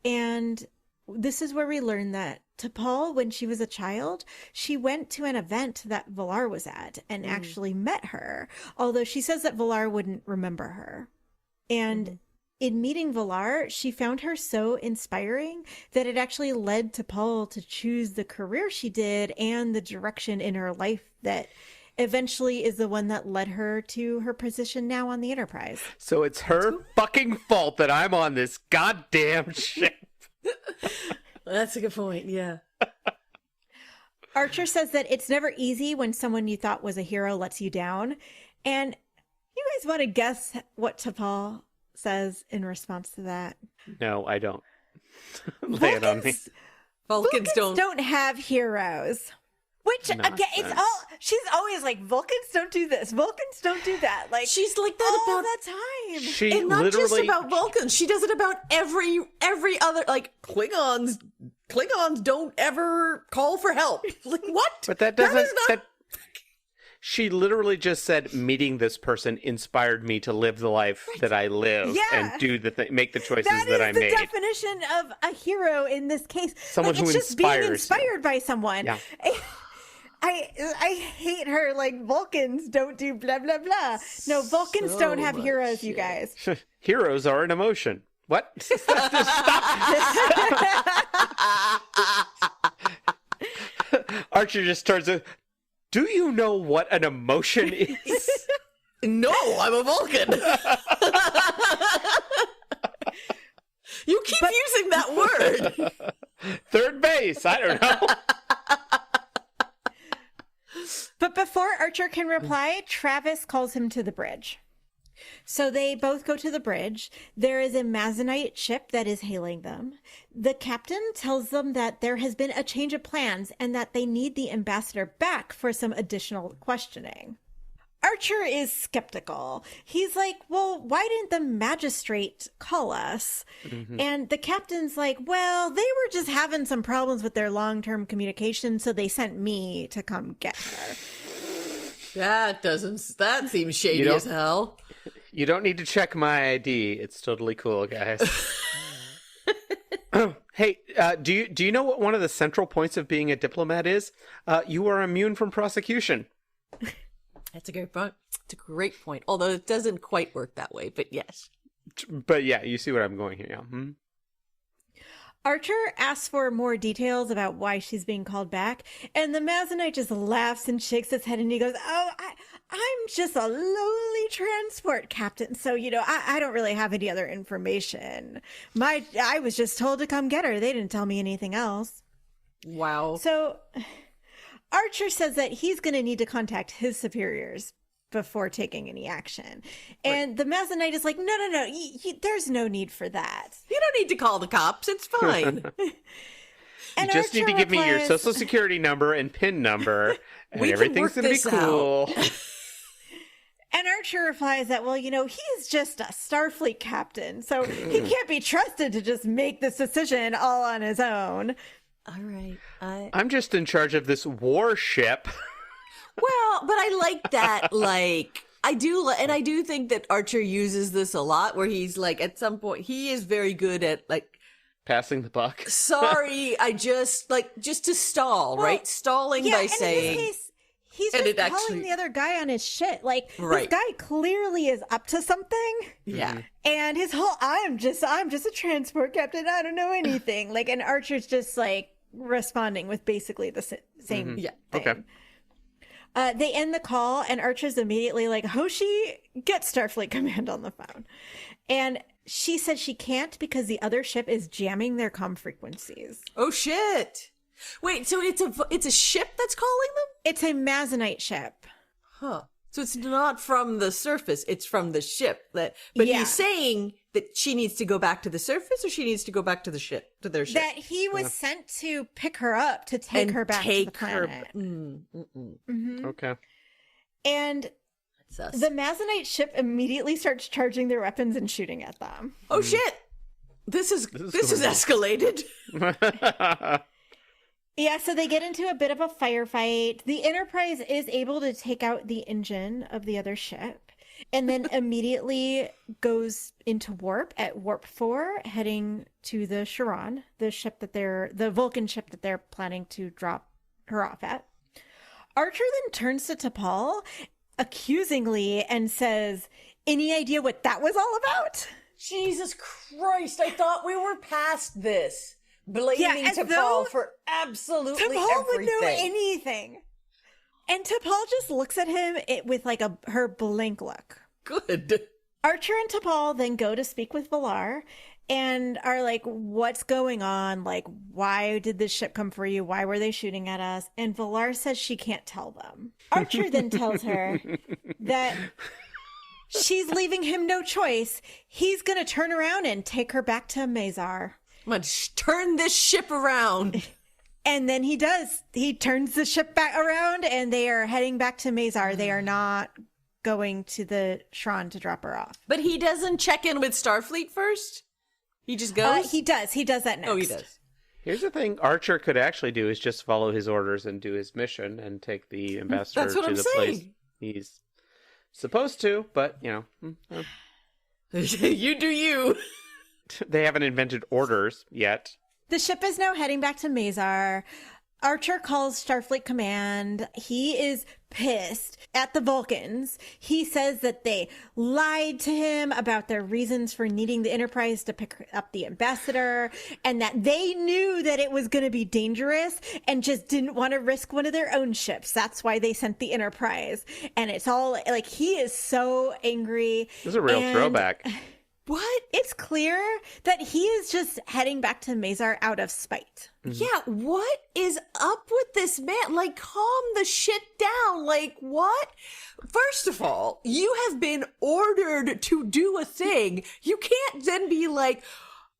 And this is where we learn that T'Pol, when she was a child, she went to an event that Valar was at and actually met her, although she says that Valar wouldn't remember her. And in meeting Valar, she found her so inspiring that it actually led T'Pol to choose the career she did and the direction in her life that eventually is the one that led her to her position now on the Enterprise. So it's her fucking fault that I'm on this goddamn ship. That's a good point, yeah. Archer says that it's never easy when someone you thought was a hero lets you down. And you guys want to guess what T'Pol says in response to that? No, I don't. Lay it on me. Vulcans don't have heroes. Which again, it's all she's always like, Vulcans don't do this, Vulcans don't do that. Like she's like that all about the time. And not just about Vulcans. She does it about every other, like Klingons. Klingons don't ever call for help. Like what? But that doesn't. She literally just said, "Meeting this person inspired me to live the life that I live and do make the choices that I made." That is the definition of a hero in this case. Someone who it's just being inspires inspired by someone. Yeah. I hate her. Like, Vulcans don't do blah blah blah. No, Vulcans don't have heroes, you guys. Heroes are an emotion. What? Archer just turns to. Do you know what an emotion is? No, I'm a Vulcan. You keep using that word. Third base. I don't know. But before Archer can reply, Travis calls him to the bridge. So they both go to the bridge. There is a Mazanite ship that is hailing them. The captain tells them that there has been a change of plans and that they need the ambassador back for some additional questioning. Archer is skeptical. He's like, well, why didn't the magistrate call us? Mm-hmm. And the captain's like, well, they were just having some problems with their long-term communication, so they sent me to come get her. That seems shady as hell. You don't need to check my ID. It's totally cool, guys. Hey, do you know what one of the central points of being a diplomat is? You are immune from prosecution. That's a great point. It's a great point. Although it doesn't quite work that way, but yes. But yeah, you see what I'm going here now. Archer asks for more details about why she's being called back, and the Mazanite just laughs and shakes his head, and he goes, oh, I'm just a lowly transport captain, so, I don't really have any other information. I was just told to come get her. They didn't tell me anything else. Wow. So Archer says that he's going to need to contact his superiors before taking any action. And the Mazanite is like, no, there's no need for that. You don't need to call the cops. It's fine. You just need to give me your social security number and PIN number, and everything's going to be cool. And Archer replies that, well, he's just a Starfleet captain, so he can't be trusted to just make this decision all on his own. All right. I'm just in charge of this warship. Well, but I like that, I do think that Archer uses this a lot, where he's like, at some point, he is very good at, passing the buck. Sorry, I just to stall, right? Stalling by saying... In this case, he's just calling the other guy on his shit. This guy clearly is up to something. Yeah. And his whole, I'm just a transport captain, I don't know anything. And Archer's just, responding with basically the same thing. Okay. They end the call, and Archer's immediately like, Hoshi, get Starfleet Command on the phone. And she said she can't because the other ship is jamming their comm frequencies. Oh, shit. Wait, so it's a ship that's calling them? It's a Mazanite ship. Huh. So it's not from the surface, it's from the ship. But he's saying that she needs to go back to the surface, or she needs to go back to the ship, to their ship? That he was sent to pick her up, to take her back to the planet. Okay. And the Mazanite ship immediately starts charging their weapons and shooting at them. Oh shit! This is escalated. Yeah, so they get into a bit of a firefight. The Enterprise is able to take out the engine of the other ship, and then immediately goes into warp at warp 4, heading to the Chiron, the Vulcan ship that they're planning to drop her off at. Archer then turns to T'Pol accusingly and says, any idea what that was all about? Jesus Christ, I thought we were past this. Blaming T'Pol for absolutely everything. T'Pol would know anything. And T'Pol just looks at him with her blank look. Good. Archer and T'Pol then go to speak with Valar and are like, what's going on? Why did this ship come for you? Why were they shooting at us? And Valar says she can't tell them. Archer then tells her that she's leaving him no choice. He's going to turn around and take her back to Mazar. I'm going to turn this ship around. And then he does. He turns the ship back around and they are heading back to Mazar. They are not going to the Shran to drop her off. But he doesn't check in with Starfleet first? He just goes? He does. He does that next. Oh, he does. Here's the thing Archer could actually do is just follow his orders and do his mission and take the ambassador to the place he's supposed to, but, you know. You do you. They haven't invented orders yet. The ship is now heading back to Mazar. Archer calls Starfleet Command. He is pissed at the Vulcans. He says that they lied to him about their reasons for needing the Enterprise to pick up the ambassador, and that they knew that it was going to be dangerous and just didn't want to risk one of their own ships. That's why they sent the Enterprise. And it's all like, he is so angry. This is a real throwback. What? It's clear that he is just heading back to Mazar out of spite. Yeah, what is up with this man? Like, calm the shit down. Like, what? First of all, you have been ordered to do a thing. You can't then be like,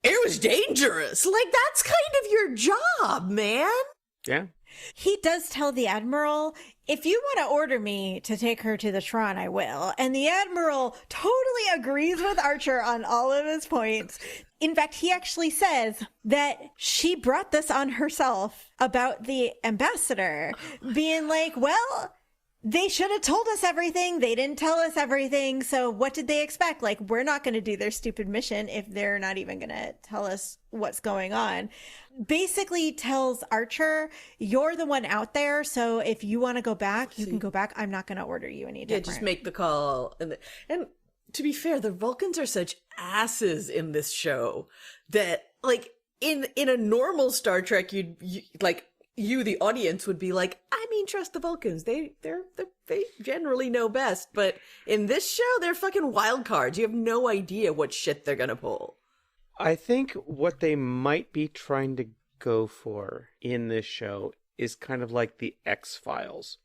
it was dangerous. Like, that's kind of your job, man. Yeah. He does tell the Admiral, if you want to order me to take her to the Shran, I will. And the Admiral totally agrees with Archer on all of his points. In fact, he actually says that she brought this on herself about the ambassador, being like, well, they should have told us everything. They didn't tell us everything. So what did they expect? Like, we're not going to do their stupid mission if they're not even going to tell us what's going on. Basically tells Archer, you're the one out there. So if you want to go back, you can go back. I'm not going to order you any different. Yeah, just make the call. And to be fair, the Vulcans are such asses in this show that, like, in a normal Star Trek, you the audience would be like, I mean, trust the Vulcans. They generally know best. But in this show, they're fucking wild cards. You have no idea what shit they're gonna pull. I think what they might be trying to go for in this show is kind of like the X-Files,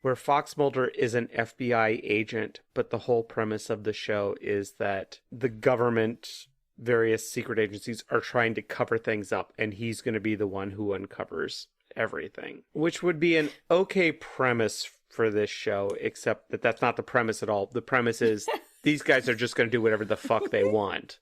where Fox Mulder is an FBI agent, but the whole premise of the show is that the government, various secret agencies, are trying to cover things up, and he's going to be the one who uncovers everything, which would be an okay premise for this show, except that that's not the premise at all. The premise is these guys are just going to do whatever the fuck they want.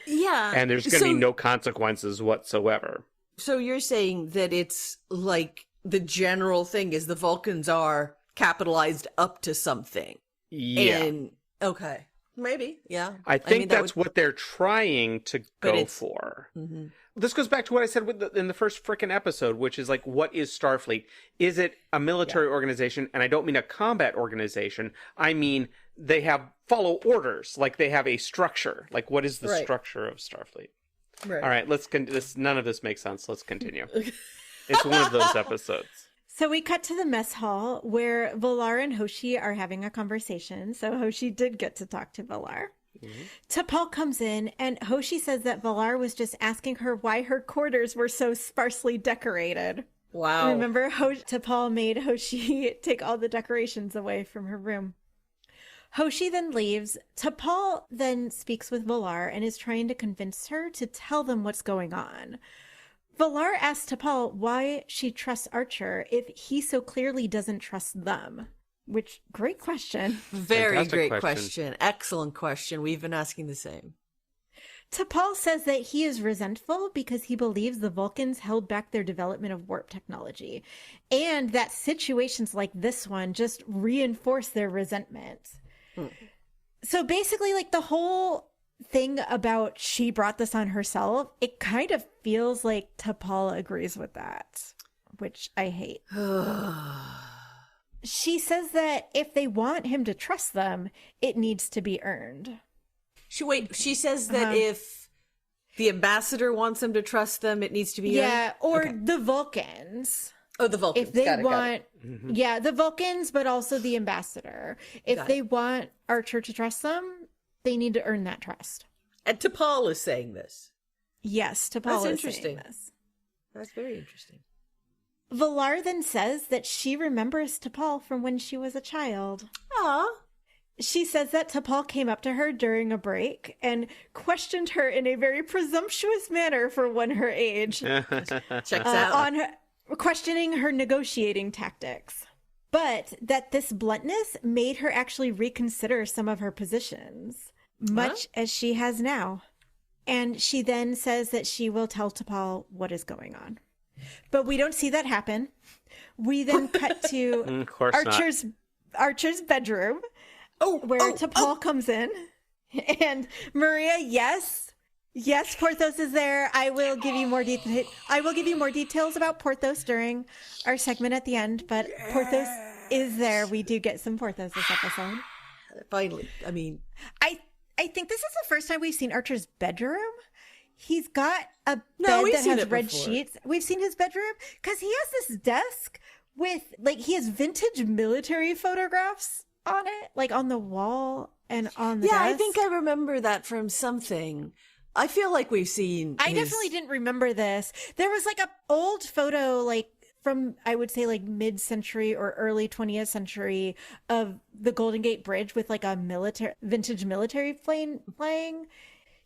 Yeah. And there's going to be no consequences whatsoever. So you're saying that it's like the general thing is the Vulcans are capitalized up to something. Yeah. And, okay. Maybe. Yeah. I think that's what they're trying to go for. Mm-hmm. This goes back to what I said in the first frickin' episode, which is like, what is Starfleet? Is it a military organization? And I don't mean a combat organization. I mean, they follow orders. Like, they have a structure. Like, what is the structure of Starfleet? Right. All right, none of this makes sense. Let's continue. It's one of those episodes. So we cut to the mess hall where Valar and Hoshi are having a conversation. So Hoshi did get to talk to Valar. Mm-hmm. T'Pol comes in and Hoshi says that Valar was just asking her why her quarters were so sparsely decorated. Wow. Remember, T'Pol made Hoshi take all the decorations away from her room. Hoshi then leaves. T'Pol then speaks with Valar and is trying to convince her to tell them what's going on. Valar asks T'Pol why she trusts Archer if he so clearly doesn't trust them. Which, great question. Very Fantastic great question. Excellent question. We've been asking the same. T'Pol says that he is resentful because he believes the Vulcans held back their development of warp technology, and that situations like this one just reinforce their resentment. So basically, like, the whole thing about she brought this on herself, it kind of feels like T'Pol agrees with that, which I hate. She says that if they want him to trust them, it needs to be earned. She says that if the ambassador wants him to trust them, it needs to be earned? Yeah, or the Vulcans. Oh, the Vulcans. If they want, yeah, the Vulcans, but also the ambassador. If they want Archer to trust them, they need to earn that trust. And T'Pol is saying this. Yes, T'Pol is saying this. That's very interesting. Valar then says that she remembers T'Pol from when she was a child. Aww. She says that T'Pol came up to her during a break and questioned her in a very presumptuous manner for one her age. Checks out. questioning her negotiating tactics, but that this bluntness made her actually reconsider some of her positions, much as she has now. And she then says that she will tell T'Pol what is going on. But we don't see that happen. We then cut to Archer's bedroom, where T'Pol comes in. And Maria, yes, Porthos is there. I will give you more details about Porthos during our segment at the end, but Porthos is there. We do get some Porthos this episode. Finally. I mean, I think this is the first time we've seen Archer's bedroom. He's got a bed that has red sheets. We've seen his bedroom because he has this desk with, like, he has vintage military photographs on it, like on the wall and on the desk. I think I remember that from something. I feel like we've seen I definitely didn't remember this. There was like an old photo, like from, I would say, like mid-century or early 20th century of the Golden Gate Bridge with like a vintage military plane playing.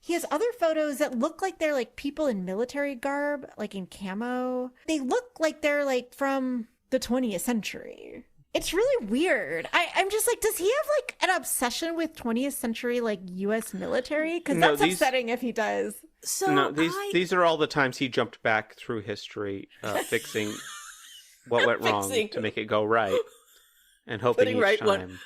He has other photos that look like they're like people in military garb, like in camo. They look like they're like from the 20th century. It's really weird. I'm just like, does he have like an obsession with 20th century like U.S. military? Because that's upsetting if he does. So these are all the times he jumped back through history, fixing what went wrong to make it go right, and hoping each time.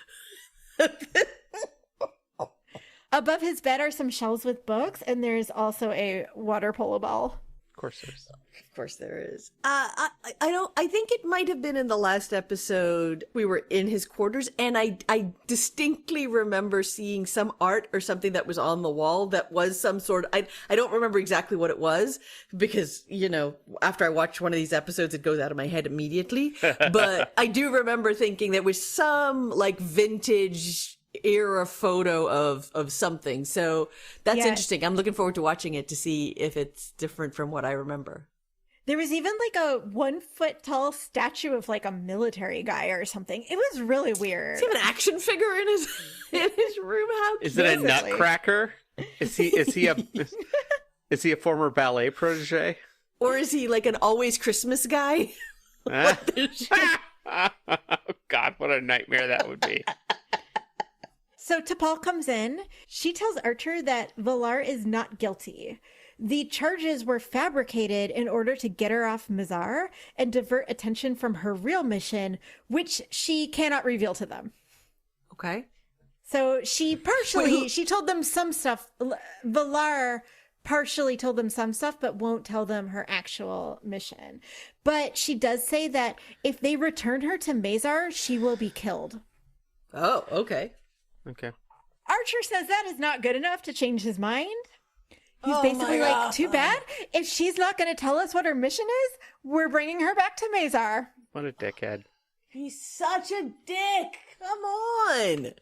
Above his bed are some shelves with books, and there's also a water polo ball. Of course there is. Of course there is. I think it might have been in the last episode we were in his quarters, and I distinctly remember seeing some art or something that was on the wall that was some sort of, I don't remember exactly what it was because, you know, after I watch one of these episodes, it goes out of my head immediately. But I do remember thinking there was some like vintage era photo of something. So that's interesting. I'm looking forward to watching it to see if it's different from what I remember. There was even like a 1 foot tall statue of like a military guy or something. It was really weird. Does he have an action figure in his room? How is it a nutcracker? Is he a former ballet protege? Or is he like an always Christmas guy? Oh God, what a nightmare that would be. So T'Pol comes in. She tells Archer that Valar is not guilty. The charges were fabricated in order to get her off Mizar and divert attention from her real mission, which she cannot reveal to them. Okay. So she told them some stuff. Valar partially told them some stuff, but won't tell them her actual mission. But she does say that if they return her to Mizar, she will be killed. Oh, okay. Okay. Archer says that is not good enough to change his mind. He's basically like, too bad. If she's not going to tell us what her mission is, we're bringing her back to Mizar. What a dickhead. He's such a dick. Come on.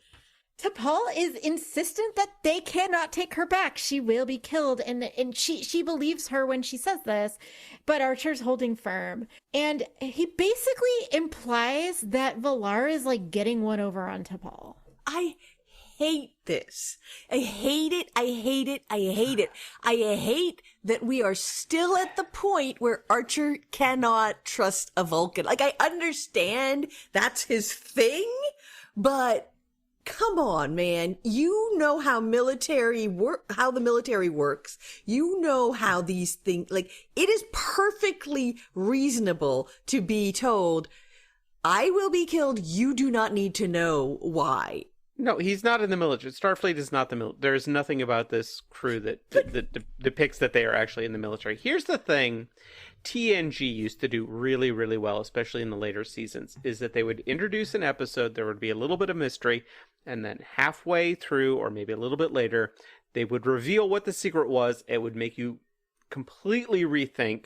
T'Pol is insistent that they cannot take her back. She will be killed. And she believes her when she says this. But Archer's holding firm. And he basically implies that Valar is like getting one over on T'Pol. I hate this. I hate it. I hate it. I hate it. I hate that we are still at the point where Archer cannot trust a Vulcan. Like, I understand that's his thing, but come on, man. You know how the military works. You know how these things, like, it is perfectly reasonable to be told, I will be killed. You do not need to know why. No, he's not in the military. Starfleet is not the military. There's nothing about this crew that depicts that they are actually in the military. Here's the thing. TNG used to do really, really well, especially in the later seasons, is that they would introduce an episode, there would be a little bit of mystery, and then halfway through, or maybe a little bit later, they would reveal what the secret was. It would make you completely rethink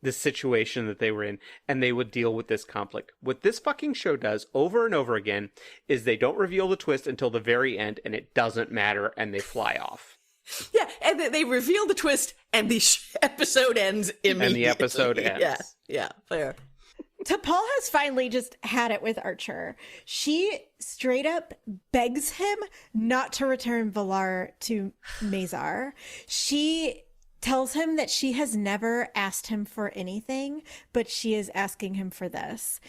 the situation that they were in, and they would deal with this conflict. What this fucking show does over and over again is they don't reveal the twist until the very end, and it doesn't matter, and they fly off. Yeah, and they reveal the twist, and the episode ends immediately. And the episode ends. Yeah, fair. T'Pol has finally just had it with Archer. She straight up begs him not to return Valar to Mizar. She tells him that she has never asked him for anything, but she is asking him for this.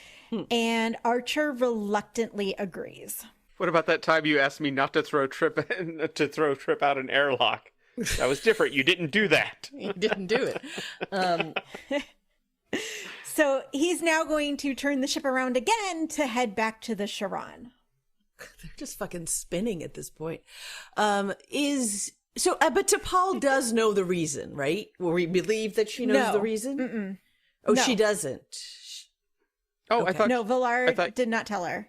And Archer reluctantly agrees. What about that time you asked me not to throw Trip out an airlock? That was different. You didn't do that. You didn't do it. So he's now going to turn the ship around again to head back to the Charon. They're just fucking spinning at this point. But T'Pol does know the reason, right? Well, we believe that she knows the reason? Mm-mm. Oh, No. she doesn't. Oh, Okay. I thought... No, Villar did not tell her.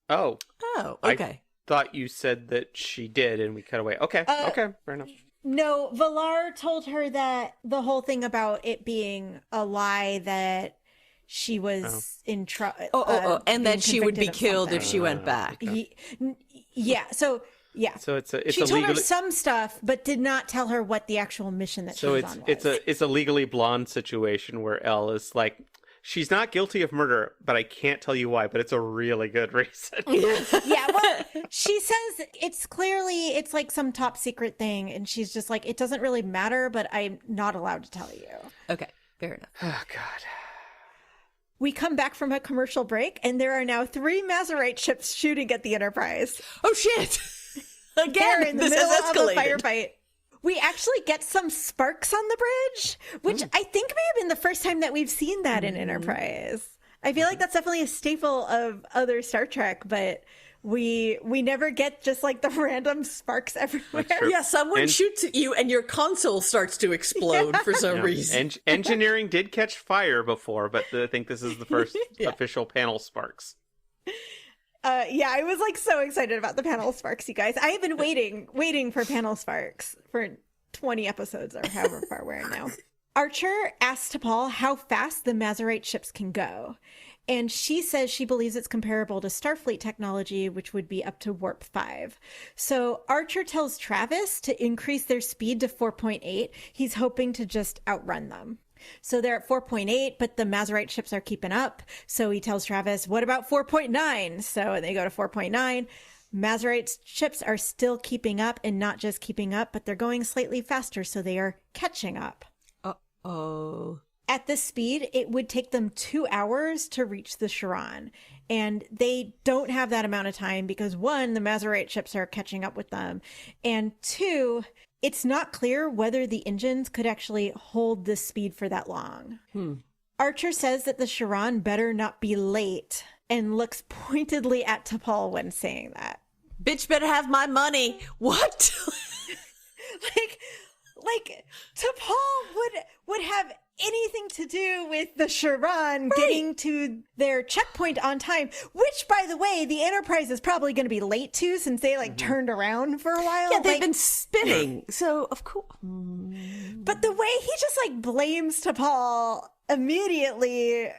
Oh. Oh, okay. I thought you said that she did, and we cut away. Okay, okay, fair enough. No, Villar told her that the whole thing about it being a lie that she was in trouble. And that she would be killed if she went back. Yeah, so... Yeah. So it's she a told legally... her some stuff, but did not tell her what the actual mission that she was on was. It's a Legally Blonde situation where Elle is like, she's not guilty of murder, but I can't tell you why, but it's a really good reason. Yeah, well, she says it's like some top secret thing, and she's just like, it doesn't really matter, but I'm not allowed to tell you. Okay, fair enough. Oh, God. We come back from a commercial break, and there are now 3 Mazarite ships shooting at the Enterprise. Oh, shit! Again, They're in the this middle has of a escalated. firefight. We actually get some sparks on the bridge, which I think may have been the first time that we've seen that in Enterprise. I feel like that's definitely a staple of other Star Trek, but we never get just like the random sparks everywhere. Yeah, someone shoots at you and your console starts to explode for some reason. Engineering did catch fire before, but I think this is the first official panel sparks. Yeah, I was like so excited about the panel sparks, you guys. I have been waiting for panel sparks for 20 episodes or however far we're in now. Archer asks T'Pol how fast the Mazarite ships can go. And she says she believes it's comparable to Starfleet technology, which would be up to warp 5. So Archer tells Travis to increase their speed to 4.8. He's hoping to just outrun them. So they're at 4.8, but the Mazarite ships are keeping up. So he tells Travis, what about 4.9? So they go to 4.9. Mazarite ships are still keeping up, and not just keeping up, but they're going slightly faster. So they are catching up. Uh-oh. At this speed, it would take them 2 hours to reach the Charon. And they don't have that amount of time because 1, the Mazarite ships are catching up with them. And 2, it's not clear whether the engines could actually hold this speed for that long. Archer says that the Charon better not be late and looks pointedly at T'Pol when saying that. Bitch better have my money. What? like T'Pol would have anything to do with the Charon getting to their checkpoint on time, which, by the way, the Enterprise is probably going to be late to since they turned around for a while. Yeah, they've been spinning. So, of course. But the way he just blames T'Pol immediately,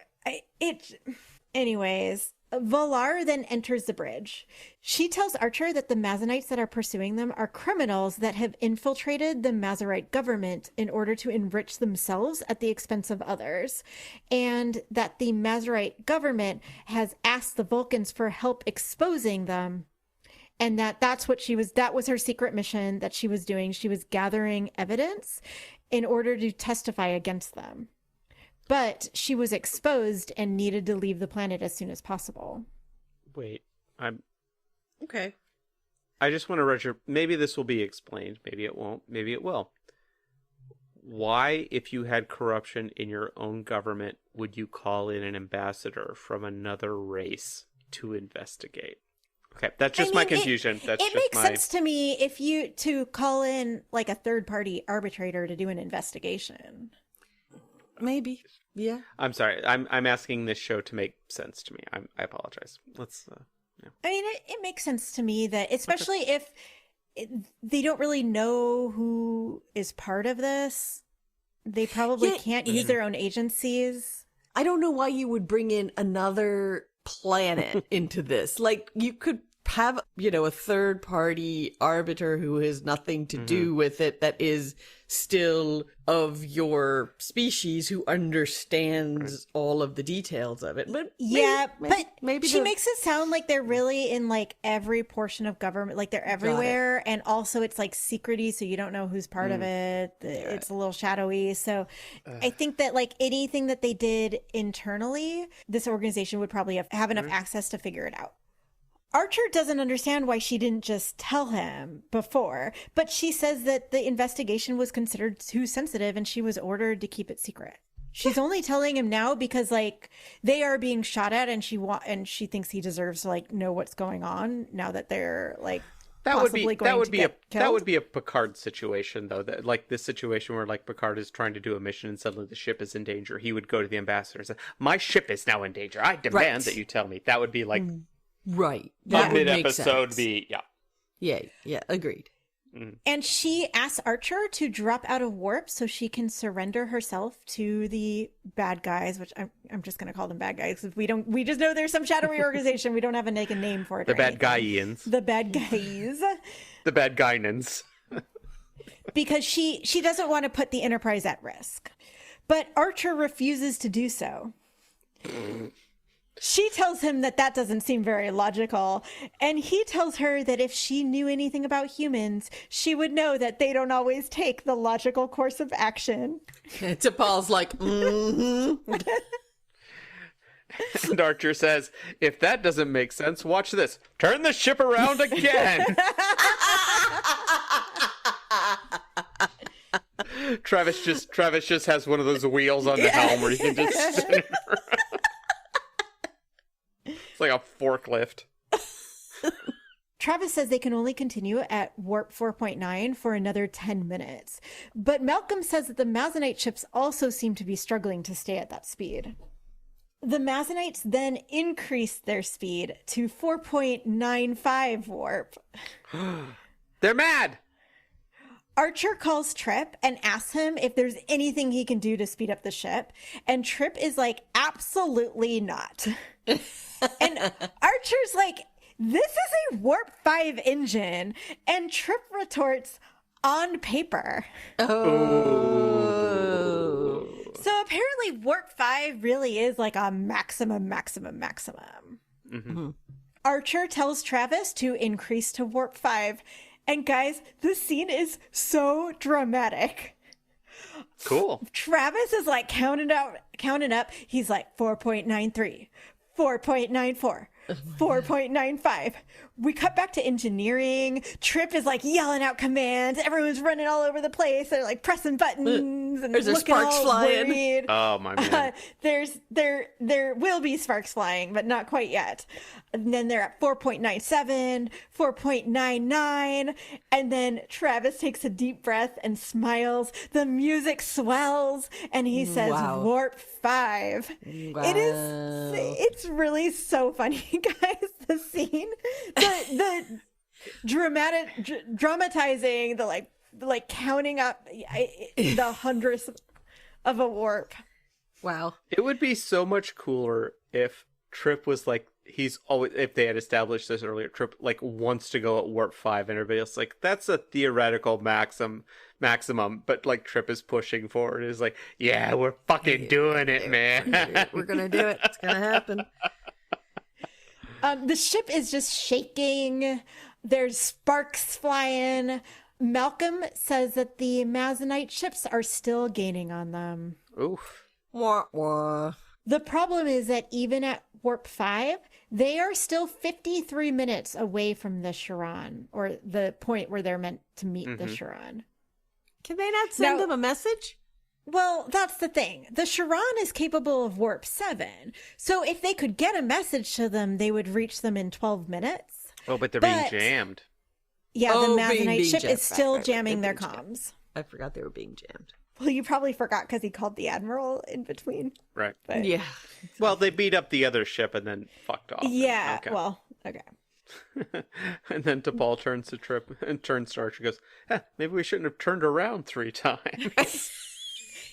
anyways. Valar then enters the bridge. She tells Archer that the Mazanites that are pursuing them are criminals that have infiltrated the Mazarite government in order to enrich themselves at the expense of others, and that the Mazarite government has asked the Vulcans for help exposing them, and that was her secret mission that she was doing. She was gathering evidence in order to testify against them. But she was exposed and needed to leave the planet as soon as possible. Wait, Okay. I just want to maybe this will be explained. Maybe it won't. Maybe it will. Why, if you had corruption in your own government, would you call in an ambassador from another race to investigate? Okay, that's just my confusion. It makes sense to me to call in a third-party arbitrator to do an investigation. Maybe. Yeah. I'm sorry. I'm asking this show to make sense to me. I apologize. Let's. Yeah. I mean, it makes sense to me that, especially if they don't really know who is part of this, they probably can't use their own agencies. I don't know why you would bring in another planet into this. You could have, a third party arbiter who has nothing to do with it, that is still of your species, who understands all of the details of it. But maybe she makes it sound like they're really in like every portion of government, like they're everywhere, and also it's like secrety, so you don't know who's part of it. It's a little shadowy. So I think that like anything that they did internally, this organization would probably have enough access to figure it out. Archer doesn't understand why she didn't just tell him before, but she says that the investigation was considered too sensitive and she was ordered to keep it secret. She's only telling him now because like they are being shot at, and she thinks he deserves to like know what's going on now that they're like that would be a Picard situation though, that like this situation where like Picard is trying to do a mission and suddenly the ship is in danger. He would go to the ambassador and say, "My ship is now in danger. I demand that you tell me." That would be like right. That mid episode be Yeah, agreed. And she asks Archer to drop out of warp so she can surrender herself to the bad guys, which I'm just going to call them bad guys because we just know there's some shadowy organization. We don't have a naked name for it. The bad guyians. The bad guys. The bad guynans. Because she doesn't want to put the Enterprise at risk. But Archer refuses to do so. She tells him that doesn't seem very logical, and he tells her that if she knew anything about humans, she would know that they don't always take the logical course of action. T'Pol's like, And Archer says, "If that doesn't make sense, watch this. Turn the ship around again." Travis just has one of those wheels on the helm where you can just spin it around. It's like a forklift. Travis says they can only continue at warp 4.9 for another 10 minutes. But Malcolm says that the Mazanite ships also seem to be struggling to stay at that speed. The Mazanites then increase their speed to 4.95 warp. They're mad! Archer calls Trip and asks him if there's anything he can do to speed up the ship. And Trip is like, absolutely not. And Archer's like, this is a warp 5 engine. And Trip retorts, on paper. Oh. So apparently warp 5 really is like a maximum. Mm-hmm. Archer tells Travis to increase to warp 5. And guys, this scene is so dramatic. Cool. Travis is like counting up. He's like 4.93, 4.94, 4.95. We cut back to engineering. Trip is like yelling out commands. Everyone's running all over the place. They're like pressing buttons and there's looking sparks all flying. worried. Oh my man. There will be sparks flying, but not quite yet. And then they're at 4.97, 4.99, and then Travis takes a deep breath and smiles. The music swells, and he says, "Warp 5." Wow. It's really so funny, guys. The scene, the dramatizing, the like counting up the hundredths of a warp. Wow. It would be so much cooler if Trip was like, if they had established this earlier, Trip like wants to go at warp 5 and everybody else like, that's a theoretical maximum, but like Trip is pushing forward. Is like, yeah, we're fucking doing it, man. We're gonna do it. It's gonna happen. The ship is just shaking. There's sparks flying. Malcolm says that the Mazanite ships are still gaining on them. Oof. Wah, wah. The problem is that even at warp 5, they are still 53 minutes away from the Chiron, or the point where they're meant to meet the Chiron. Can they not send them a message? Well, that's the thing. The Chiron is capable of warp 7. So if they could get a message to them, they would reach them in 12 minutes. Oh, but they're being jammed. Yeah, the Mazanite ship jammed. is still Right. jamming their comms. I forgot they were being jammed. Well, you probably forgot because he called the Admiral in between. Right. But... Yeah. Well, they beat up the other ship and then fucked off. Yeah, Okay. well, okay. And then T'Pol turns to Trip and turns to Archer and goes, maybe we shouldn't have turned around 3 times.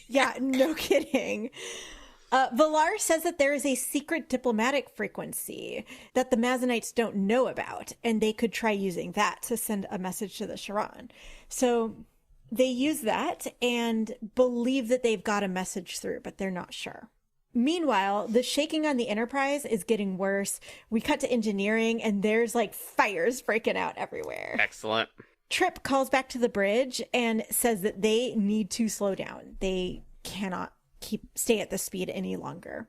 Yeah, no kidding. Valar says that there is a secret diplomatic frequency that the Mazanites don't know about, and they could try using that to send a message to the Sharan. So they use that and believe that they've got a message through, but they're not sure. Meanwhile, the shaking on the Enterprise is getting worse. We cut to engineering, and there's like fires breaking out everywhere. Excellent. Trip calls back to the bridge and says that they need to slow down. They cannot stay at this speed any longer.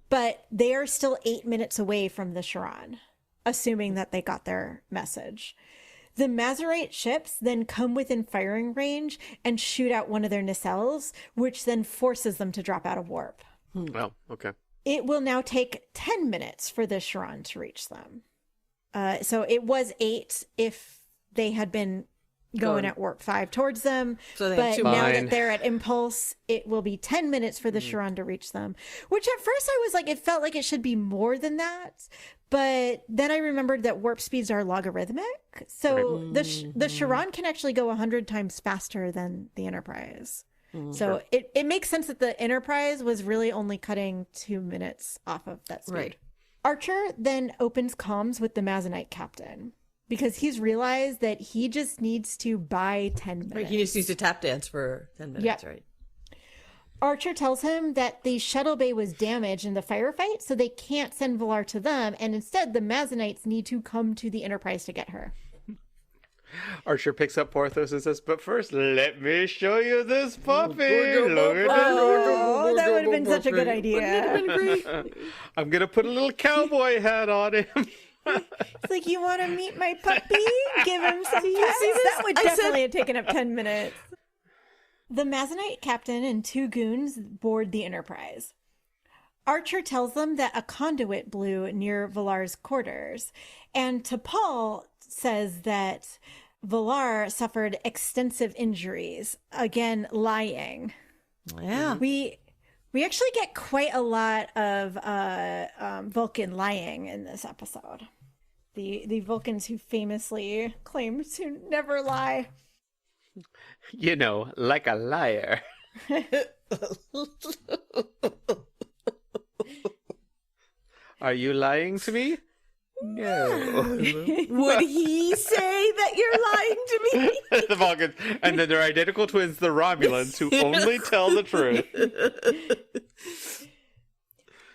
But they are still 8 minutes away from the Sharan, assuming that they got their message. The Mazarite ships then come within firing range and shoot out one of their nacelles, which then forces them to drop out of warp. Well, okay. It will now take 10 minutes for the Sharan to reach them. So it was 8 if they had been going at warp 5 towards them. So but now that they're at impulse, it will be 10 minutes for the Sharan to reach them. Which at first I was like, it felt like it should be more than that. But then I remembered that warp speeds are logarithmic. So the Sharan can actually go 100 times faster than the Enterprise. So it makes sense that the Enterprise was really only cutting 2 minutes off of that speed. Right. Archer then opens comms with the Mazanite captain because he's realized that he just needs to buy 10 minutes. Right, he just needs to tap dance for 10 minutes, right? Archer tells him that the shuttle bay was damaged in the firefight, so they can't send Valar to them, and instead the Mazanites need to come to the Enterprise to get her. Archer picks up Porthos and says, but first, let me show you this puppy. Oh, that would have been such a good idea. I'm going to put a little cowboy hat on him. It's like, you want to meet my puppy? Give him some pets? That would definitely have taken up 10 minutes. The Mazanite captain and 2 goons board the Enterprise. Archer tells them that a conduit blew near Valar's quarters, and T'Pol says that Valar suffered extensive injuries, again lying. Yeah. We actually get quite a lot of Vulcan lying in this episode. The Vulcans who famously claim to never lie. You know, like a liar. Are you lying to me? No. Would he say that you're lying to me? The Vulcans. And then they're identical twins, the Romulans, who only tell the truth.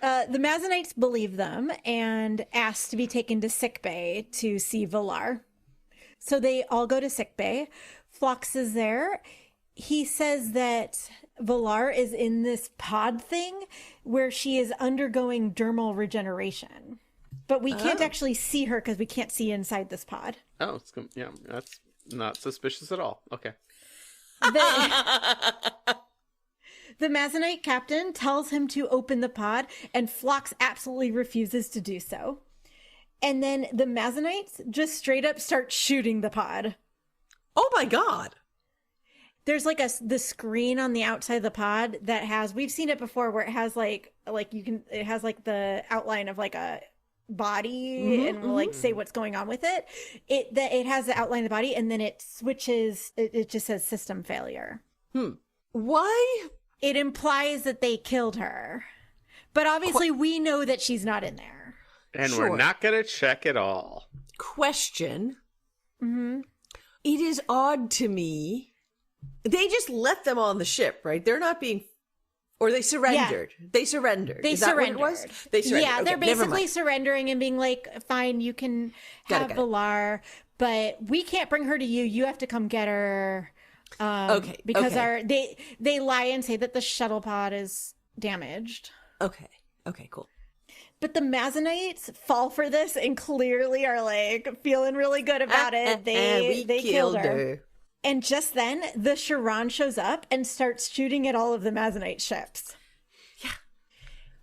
The Mazanites believe them and ask to be taken to sickbay to see Valar. So they all go to sickbay. Phlox is there. He says that Valar is in this pod thing where she is undergoing dermal regeneration. But we can't actually see her because we can't see inside this pod. Oh, yeah, that's not suspicious at all. Okay. The Mazanite captain tells him to open the pod, and Phlox absolutely refuses to do so. And then the Mazanites just straight up start shooting the pod. Oh my god. There's like the screen on the outside of the pod that has, we've seen it before, where it has it has like the outline of like a body and will like say what's going on with it. It has the outline of the body, and then it switches, it just says system failure. Why? It implies that they killed her, but obviously we know that she's not in there, and we're not gonna check it all. Question. It is odd to me. They just let them on the ship, right? They're not being, or they surrendered. Yeah. They surrendered. Is that what it was? They surrendered. Yeah, they're basically surrendering and being like, fine, you can have Valar, but we can't bring her to you. You have to come get her. Because they lie and say that the shuttle pod is damaged. Okay, cool. But the Mazanites fall for this and clearly are like feeling really good about it. They killed her. And just then, the Sharan shows up and starts shooting at all of the Mazanite ships. Yeah.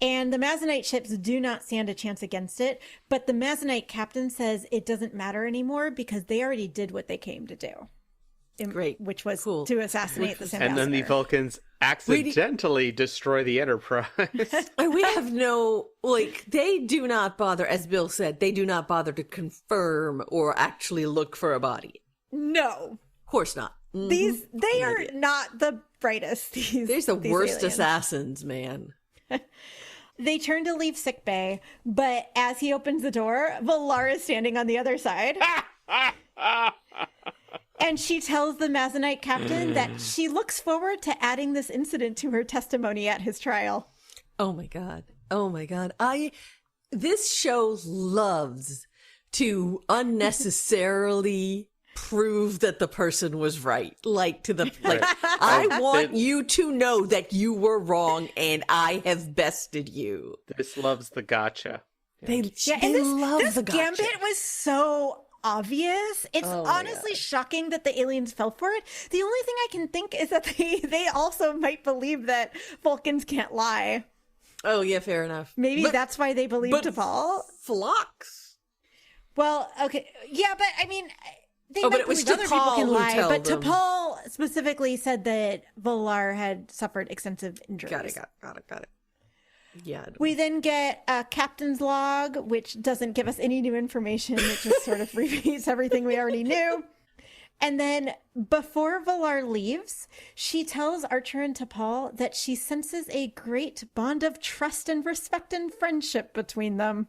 And the Mazanite ships do not stand a chance against it, but the Mazanite captain says it doesn't matter anymore because they already did what they came to do. Great. Which was to assassinate this ambassador. And then the Vulcans accidentally destroy the Enterprise. We have they do not bother, as Bill said, they do not bother to confirm or actually look for a body. No. Of course not. They are not the brightest. They're the worst aliens. Assassins, man. They turn to leave sickbay, but as he opens the door, Valar is standing on the other side. And she tells the Mazanite captain that she looks forward to adding this incident to her testimony at his trial. Oh my God. Oh my God. This show loves to unnecessarily prove that the person was right. I want you to know that you were wrong and I have bested you. This loves the gotcha. They this love the gotcha. Gambit was so obvious. It's honestly shocking that the aliens fell for it. The only thing I can think is that they also might believe that Vulcans can't lie. Oh yeah, fair enough. Maybe that's why they believe T'Pol. Phlox. Well, okay, yeah, but I mean, they but might it was believe other people T'Pol can who lie. told But them. T'Pol specifically said that Valar had suffered extensive injuries. Got it. Yeah. We then get a captain's log, which doesn't give us any new information. It just sort of repeats everything we already knew. And then before Valar leaves, she tells Archer and T'Pol that she senses a great bond of trust and respect and friendship between them.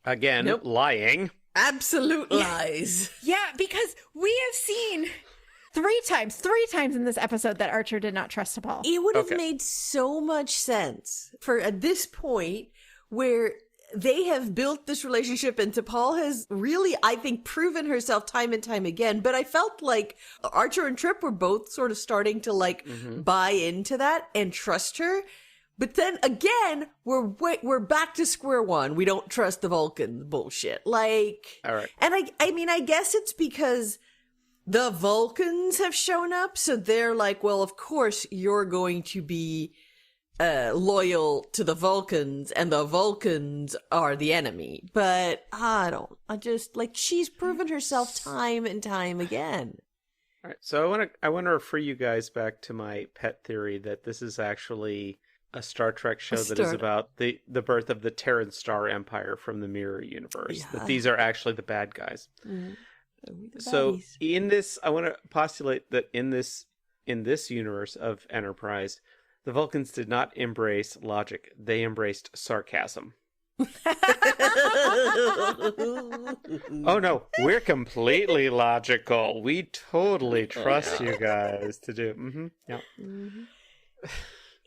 Again, lying. Absolute lies. Yeah, because we have seen three times in this episode that Archer did not trust T'Pol. It would have made so much sense for at this point where they have built this relationship and T'Pol has really, I think, proven herself time and time again. But I felt like Archer and Trip were both sort of starting to buy into that and trust her. But then again, we're back to square one. We don't trust the Vulcan bullshit. All right. And I mean, I guess it's because the Vulcans have shown up. So they're like, well, of course you're going to be loyal to the Vulcans and the Vulcans are the enemy. But she's proven herself time and time again. All right. So I want to refer you guys back to my pet theory that this is actually a Star Trek show that is about the birth of the Terran Star Empire from the Mirror Universe. Yeah. That these are actually the bad guys. Mm. So in this, I want to postulate that in this universe of Enterprise, the Vulcans did not embrace logic; they embraced sarcasm. Oh no, we're completely logical. We totally trust you guys to do. Mm-hmm. Yeah. Mm-hmm.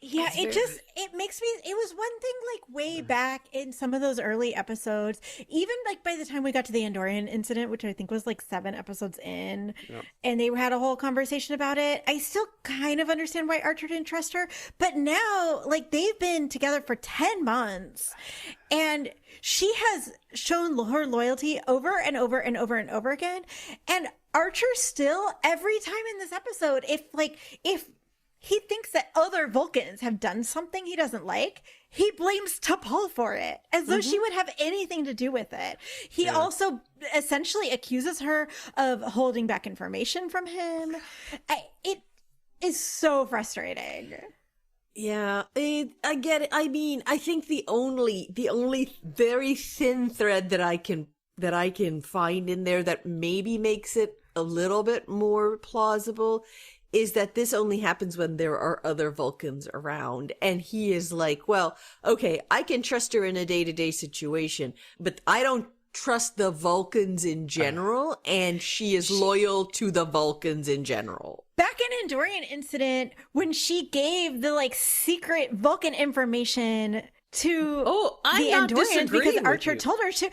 Yeah, it makes me, it was one thing way back in some of those early episodes, even by the time we got to the Andorian incident, which I think was 7 episodes in, and they had a whole conversation about it. I still kind of understand why Archer didn't trust her, but now they've been together for 10 months and she has shown her loyalty over and over and over and over again. And Archer still, every time in this episode, if he thinks that other Vulcans have done something he doesn't like, he blames T'Pol for it, as though she would have anything to do with it. He also essentially accuses her of holding back information from him. It is so frustrating. Yeah, I get it. I mean, I think the only very thin thread that I can find in there that maybe makes it a little bit more plausible is that this only happens when there are other Vulcans around. And he is like, well, okay, I can trust her in a day-to-day situation, but I don't trust the Vulcans in general, and she is loyal to the Vulcans in general. Back in Andorian incident, when she gave the secret Vulcan information to the Andorians because Archer told her to,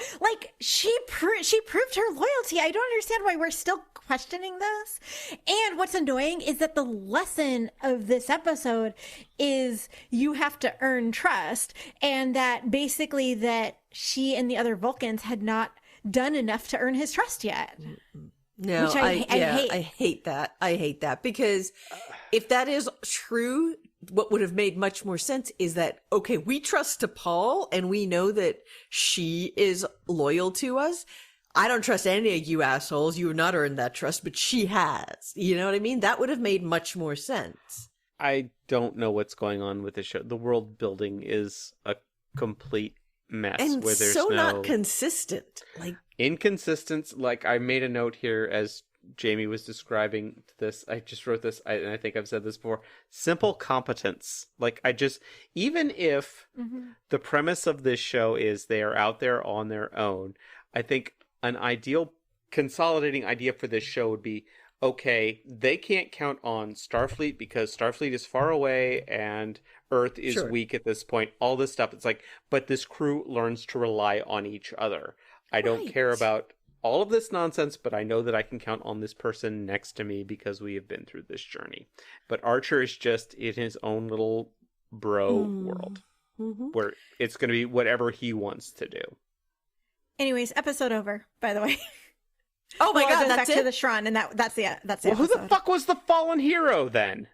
she proved her loyalty. I don't understand why we're still questioning this. And what's annoying is that the lesson of this episode is you have to earn trust, and that basically that she and the other Vulcans had not done enough to earn his trust yet. No, which I hate. I hate that. I hate that because if that is true, what would have made much more sense is that, okay, we trust T'Pol and we know that she is loyal to us. I don't trust any of you assholes. You have not earned that trust, but she has. You know what I mean? That would have made much more sense. I don't know what's going on with the show. The world building is a complete mess. And where there's so not consistent. Inconsistent. I made a note here as Jamie was describing this, I just wrote this, and I think I've said this before, simple competence. Like, even if the premise of this show is they are out there on their own, I think an ideal consolidating idea for this show would be, okay, they can't count on Starfleet because Starfleet is far away and Earth is weak at this point. All this stuff. It's like, but this crew learns to rely on each other. I don't care about all of this nonsense, but I know that I can count on this person next to me because we have been through this journey. But Archer is just in his own little bro world where it's going to be whatever he wants to do. Anyways, episode over, by the way. Oh my God, that's that's back to it? the Shran, and that's the Well, who episode. the fuck was the fallen hero then?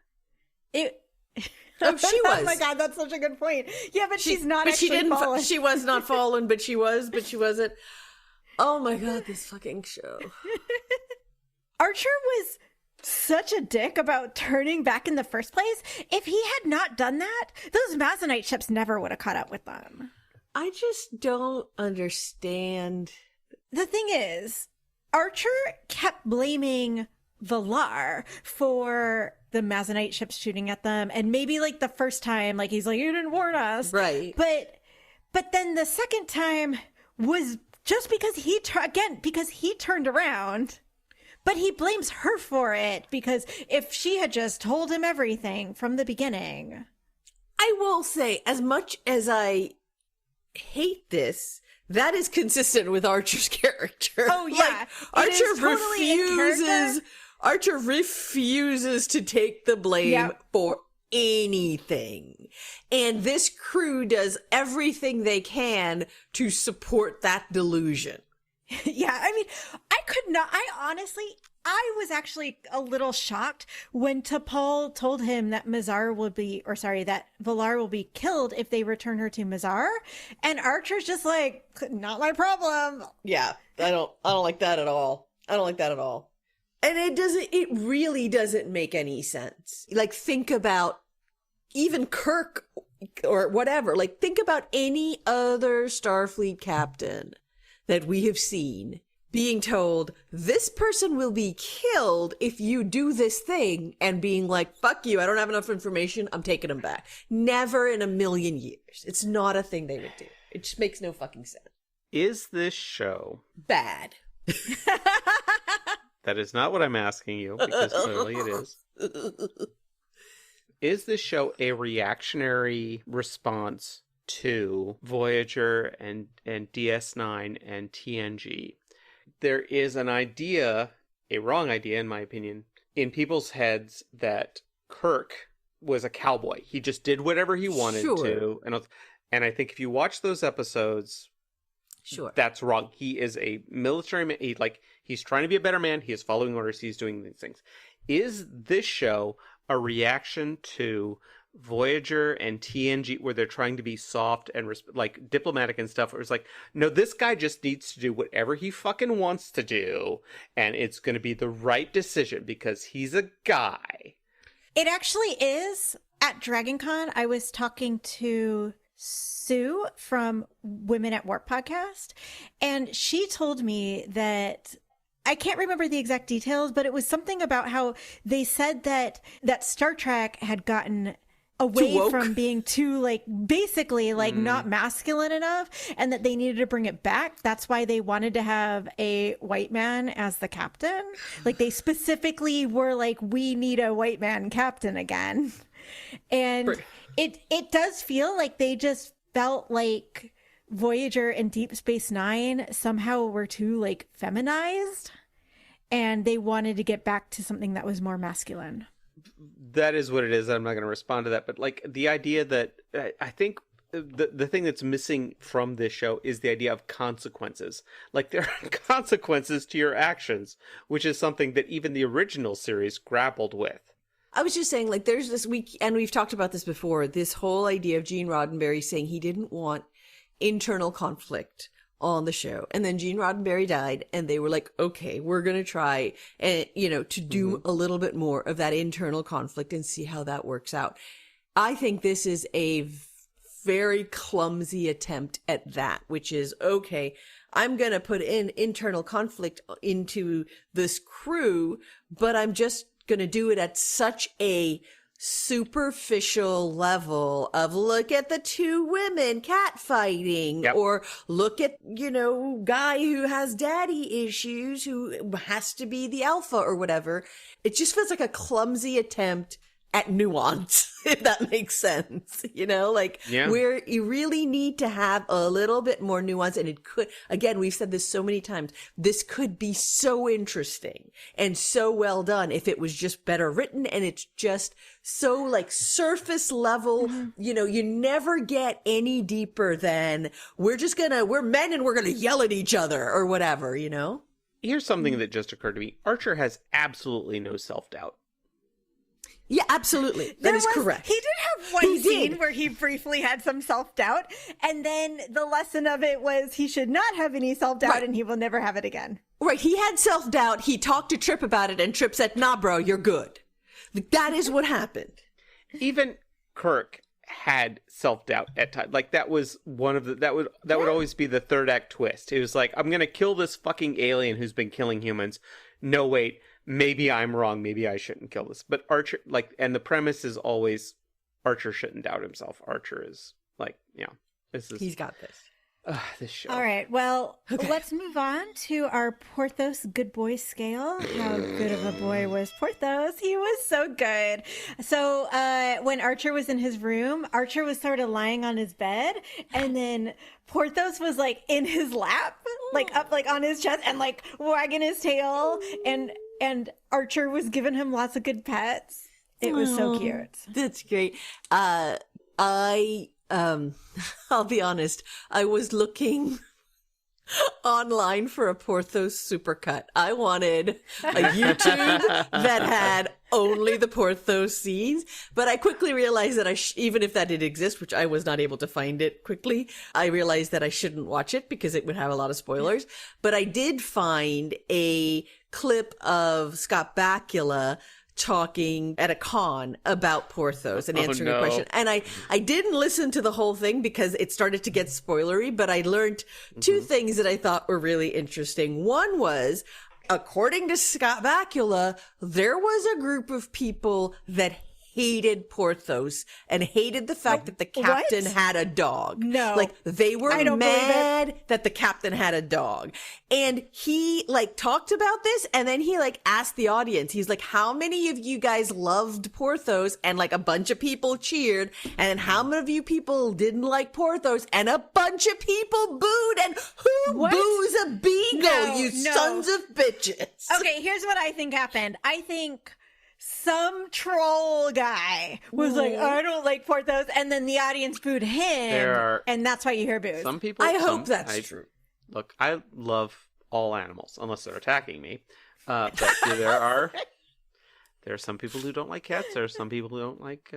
She was. Oh my God, that's such a good point. Yeah, but she's not actually fallen. She was not fallen, but she wasn't. Oh my God, this fucking show. Archer was such a dick about turning back in the first place. If he had not done that, those Mazanite ships never would have caught up with them. I just don't understand. The thing is, Archer kept blaming Valar for the Mazanite ships shooting at them, and maybe like the first time, like he's like, "You didn't warn us," right? But then the second time was just because he turned around, but he blames her for it because if she had just told him everything from the beginning. I will say, as much as I hate this, that is consistent with Archer's character. Oh yeah, Archer refuses to take the blame for anything. And this crew does everything they can to support that delusion. Yeah, I mean, I was actually a little shocked when T'Pol told him that that Valar will be killed if they return her to Mizar. And Archer's just like, not my problem. Yeah, I don't like that at all. And it really doesn't make any sense. Like, think about even Kirk or whatever. Like, think about any other Starfleet captain that we have seen being told, this person will be killed if you do this thing, and being like, fuck you, I don't have enough information, I'm taking him back. Never in a million years. It's not a thing they would do. It just makes no fucking sense. Is this show bad? That is not what I'm asking you, because clearly it is. Is this show a reactionary response to Voyager and DS9 and TNG? There is an idea, a wrong idea in my opinion, in people's heads that Kirk was a cowboy. He just did whatever he wanted to. And I think if you watch those episodes, that's wrong. He is a military man. He's trying to be a better man. He is following orders. He's doing these things. Is this show a reaction to Voyager and TNG, where they're trying to be soft and diplomatic and stuff? Where it's like, no, this guy just needs to do whatever he fucking wants to do, and it's going to be the right decision because he's a guy. It actually is. At DragonCon, I was talking to Sue from Women at Warp podcast, and she told me that, I can't remember the exact details, but it was something about how they said that Star Trek had gotten away from being too not masculine enough, and that they needed to bring it back. That's why they wanted to have a white man as the captain. Like, they specifically were like, we need a white man captain again. And it does feel like they just felt like Voyager and Deep Space Nine somehow were too feminized, and they wanted to get back to something that was more masculine. That is what it is. I'm not going to respond to that. But the idea that I think the thing that's missing from this show is the idea of consequences. Like, there are consequences to your actions, which is something that even the original series grappled with. I was just saying, there's this week, and we've talked about this before, this whole idea of Gene Roddenberry saying he didn't want internal conflict on the show. And then Gene Roddenberry died, and they were like, okay, we're going to try to do a little bit more of that internal conflict and see how that works out. I think this is a very clumsy attempt at that, which is, okay, I'm going to put in internal conflict into this crew, but I'm just going to do it at such a superficial level of look at the two women catfighting, or look at, guy who has daddy issues who has to be the alpha or whatever. It just feels like a clumsy attempt at nuance, if that makes sense, where you really need to have a little bit more nuance. And it could, again, we've said this so many times, this could be so interesting and so well done if it was just better written, and it's just so like surface level, you never get any deeper than we're men and we're gonna yell at each other or whatever, Here's something that just occurred to me. Archer has absolutely no self-doubt. Yeah, absolutely. That is correct. He did have one scene where he briefly had some self-doubt, and then the lesson of it was he should not have any self-doubt, and he will never have it again. Right. He had self-doubt. He talked to Trip about it, and Trip said, nah, bro, you're good. That is what happened. Even Kirk had self-doubt at times. Like, that was one of the, that would always be the third act twist. It was like, I'm going to kill this fucking alien who's been killing humans. No, wait. Maybe I'm wrong. Maybe I shouldn't kill this. But Archer, and the premise is always Archer shouldn't doubt himself. Archer is he's got this. This show. All right. Well, let's move on to our Porthos good boy scale. How good of a boy was Porthos? He was so good. So when Archer was in his room, Archer was sort of lying on his bed, and then Porthos was like in his lap, like up like on his chest and like wagging his tail, and Archer was giving him lots of good pets. It was so cute. That's great. I'll be honest, I was looking online for a Porthos supercut. I wanted a YouTube that had only the Porthos scenes, but I quickly realized that even if that did exist, which I was not able to find it quickly, I realized that I shouldn't watch it because it would have a lot of spoilers. But I did find a clip of Scott Bakula talking at a con about Porthos and answering a question. And I didn't listen to the whole thing because it started to get spoilery, but I learned two things that I thought were really interesting. One was, according to Scott Bakula, there was a group of people that hated Porthos and hated the fact that the captain had a dog. No. Like, they were mad that the captain had a dog. And he, talked about this, and then he, asked the audience. He's like, how many of you guys loved Porthos? And, a bunch of people cheered. And how many of you people didn't like Porthos? And a bunch of people booed. And who boos a beagle, sons of bitches? Okay, here's what I think happened. I think some troll guy was like, I don't like Porthos, and then the audience booed him, and that's why you hear boos. Some people. I hope that's true. Look, I love all animals, unless they're attacking me. But there are some people who don't like cats. There are some people who don't like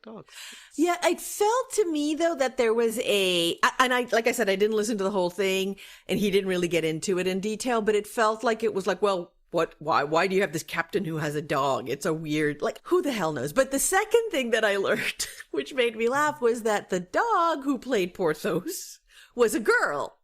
dogs. Yeah, it felt to me though that there was like I said, I didn't listen to the whole thing, and he didn't really get into it in detail. But it felt like it was like, well, why do you have this captain who has a dog? It's a weird, who the hell knows? But the second thing that I learned, which made me laugh, was that the dog who played Porthos was a girl.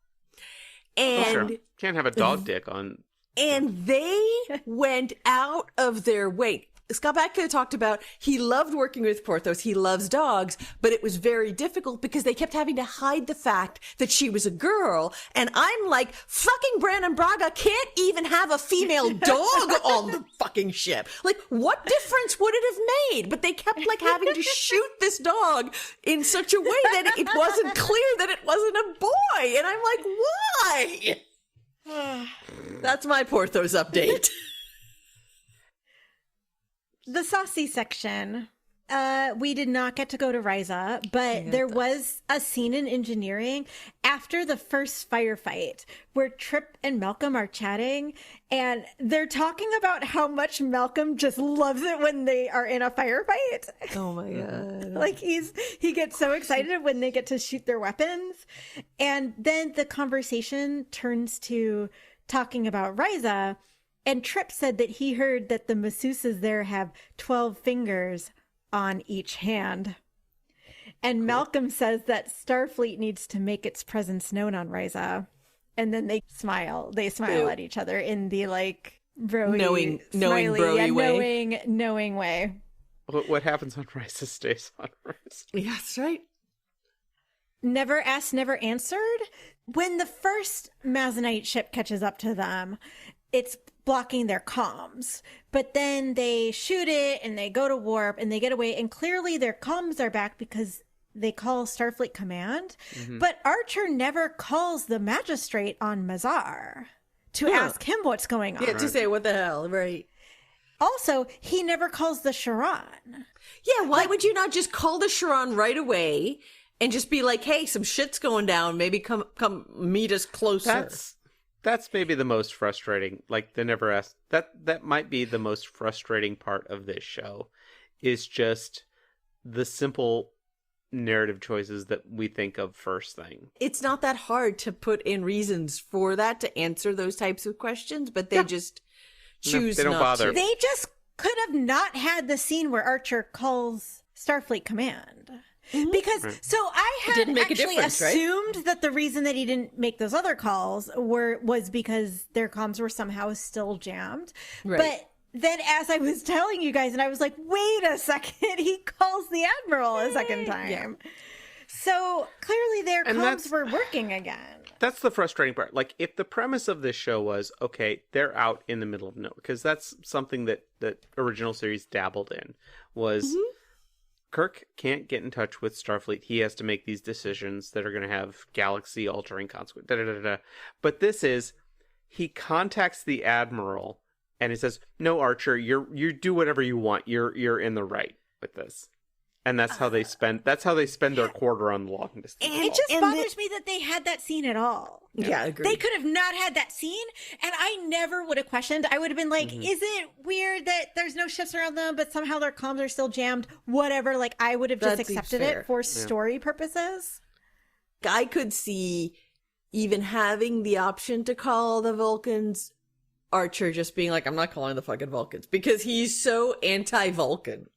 And sure. Can't have a dog dick on. And they went out of their way. Scott Bakula talked about he loved working with Porthos. He loves dogs, but it was very difficult because they kept having to hide the fact that she was a girl. And I'm like, fucking Brandon Braga can't even have a female dog on the fucking ship. What difference would it have made? But they kept having to shoot this dog in such a way that it wasn't clear that it wasn't a boy. And I'm like, why? That's my Porthos update. The saucy section. We did not get to go to Ryza, but there was a scene in engineering after the first firefight where Trip and Malcolm are chatting, and they're talking about how much Malcolm just loves it when they are in a firefight. Oh my God. He gets so excited when they get to shoot their weapons. And then the conversation turns to talking about Ryza. And Trip said that he heard that the masseuses there have 12 fingers on each hand. And Malcolm says that Starfleet needs to make its presence known on Ryza. And then they smile. They smile at each other in the like broy, knowing smiley, broy way. knowing way. What happens on Rice stays on Rice. Yeah, that's right. Never asked, never answered. When the first Mazanite ship catches up to them, it's blocking their comms. But then they shoot it and they go to warp and they get away. And clearly their comms are back because they call Starfleet Command. Mm-hmm. But Archer never calls the magistrate on Mazar to ask him what's going on. Yeah, to say what the hell, right? Also, he never calls the Sharon. Yeah, why would you not just call the Sharon right away and just be like, hey, some shit's going down. Maybe come meet us closer. That's maybe the most frustrating. Like, they never asked. That might be the most frustrating part of this show, is just the simple narrative choices that we think of first thing. It's not that hard to put in reasons for that, to answer those types of questions, but they just choose they don't not bother. to. They just could have not had the scene where Archer calls Starfleet Command. Because so I had actually assumed that the reason that he didn't make those other calls was because their comms were somehow still jammed. Right. But then as I was telling you guys, and I was like, wait a second, he calls the Admiral a second time. Yeah. So clearly their comms were working again. That's the frustrating part. Like, if the premise of this show was, okay, they're out in the middle of nowhere, because that's something that original series dabbled in, was Kirk can't get in touch with Starfleet. He has to make these decisions that are going to have galaxy-altering consequences. But this is, he contacts the Admiral, and he says, no, Archer, you do whatever you want. You're in the right with this. And that's how they spend their quarter on the long distance. It just bothers me that they had that scene at all. Yeah, I agree. They could have not had that scene, and I never would have questioned. I would have been like, is it weird that there's no ships around them, but somehow their comms are still jammed? Whatever. Like, I would have just accepted it for story purposes. I could see even having the option to call the Vulcans, Archer just being like, I'm not calling the fucking Vulcans, because he's so anti-Vulcan.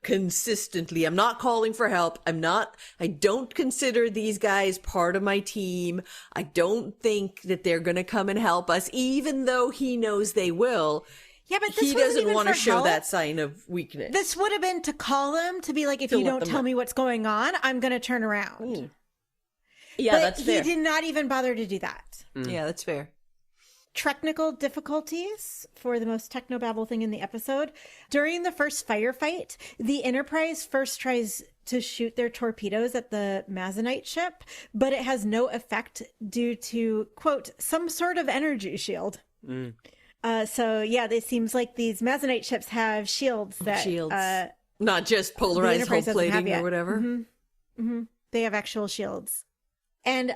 Consistently, I'm not calling for help. I don't consider these guys part of my team. I don't think that they're going to come and help us, even though he knows they will. Yeah, but this he doesn't want to show help. that sign of weakness. This would have been to call them, to be like, if you don't tell me what's going on, I'm going to turn around. Yeah, but that's fair. He did not even bother to do that. Yeah, that's fair. Technical difficulties for the most technobabble thing in the episode. During the first firefight, the Enterprise first tries to shoot their torpedoes at the Mazanite ship, but it has no effect due to, quote, some sort of energy shield. So yeah, it seems like these Mazanite ships have shields that not just polarized hull plating or whatever. They have actual shields. And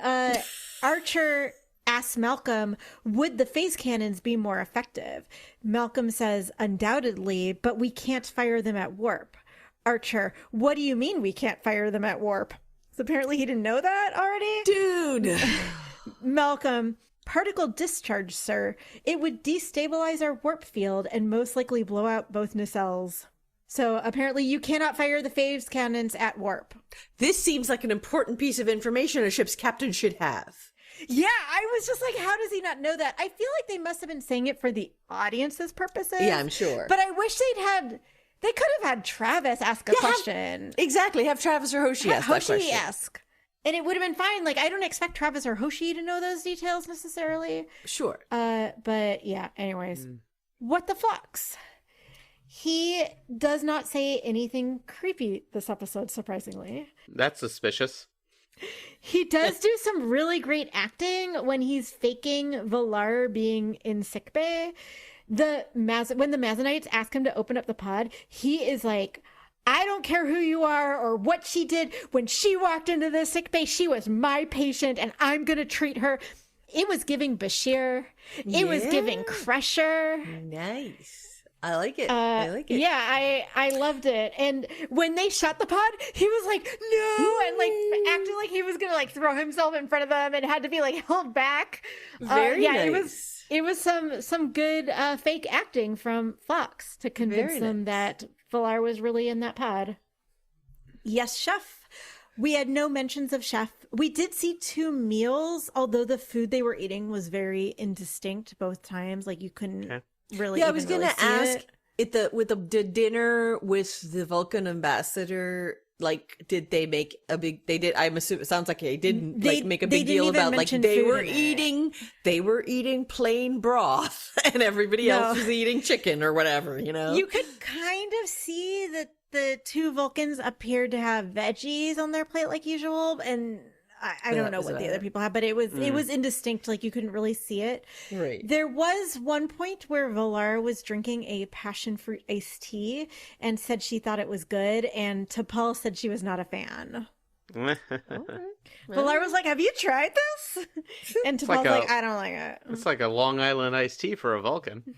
Archer asks Malcolm, would the phase cannons be more effective? Malcolm says, undoubtedly, but we can't fire them at warp. Archer, what do you mean we can't fire them at warp? So apparently he didn't know that already? Dude! Malcolm, particle discharge, sir. It would destabilize our warp field and most likely blow out both nacelles. So apparently you cannot fire the phase cannons at warp. This seems like an important piece of information a ship's captain should have. Yeah, I was just like, how does he not know that? I feel like they must have been saying it for the audience's purposes. Yeah, I'm sure. But I wish they could have had Travis ask a question. Have Travis or Hoshi ask that question. Hoshi ask. And it would have been fine. Like, I don't expect Travis or Hoshi to know those details necessarily. Sure. But yeah, anyways. What the flux? He does not say anything creepy this episode, surprisingly. That's suspicious. He does do some really great acting when he's faking Valar being in sickbay. When the Mazanites ask him to open up the pod, he is like, I don't care who you are or what she did. When she walked into the sickbay, she was my patient and I'm going to treat her. It was giving Bashir. It was giving Crusher. Nice. I like it. I like it. Yeah, I loved it. And when they shot the pod, he was like, no, and like acting like he was gonna like throw himself in front of them and had to be like held back. Very nice. It was some good fake acting from Fox to convince them that Valar was really in that pod. Yes, chef. We had no mentions of chef. We did see 2 meals, although the food they were eating was very indistinct both times. Like you couldn't really. Yeah, I was going to ask it. the dinner with the Vulcan ambassador. Like, did they make a big? They did. I'm assuming it sounds like they didn't make a big deal about like they were eating plain broth and everybody else was eating chicken or whatever. You know, you could kind of see that the 2 Vulcans appeared to have veggies on their plate like usual, and I don't know what the other people had, but it was indistinct. Like you couldn't really see it. Right. There was one point where Valar was drinking a passion fruit iced tea and said she thought it was good, and T'Pol said she was not a fan. Valar was like, "Have you tried this?" And T'Pol's like, "I don't like it." It's like a Long Island iced tea for a Vulcan.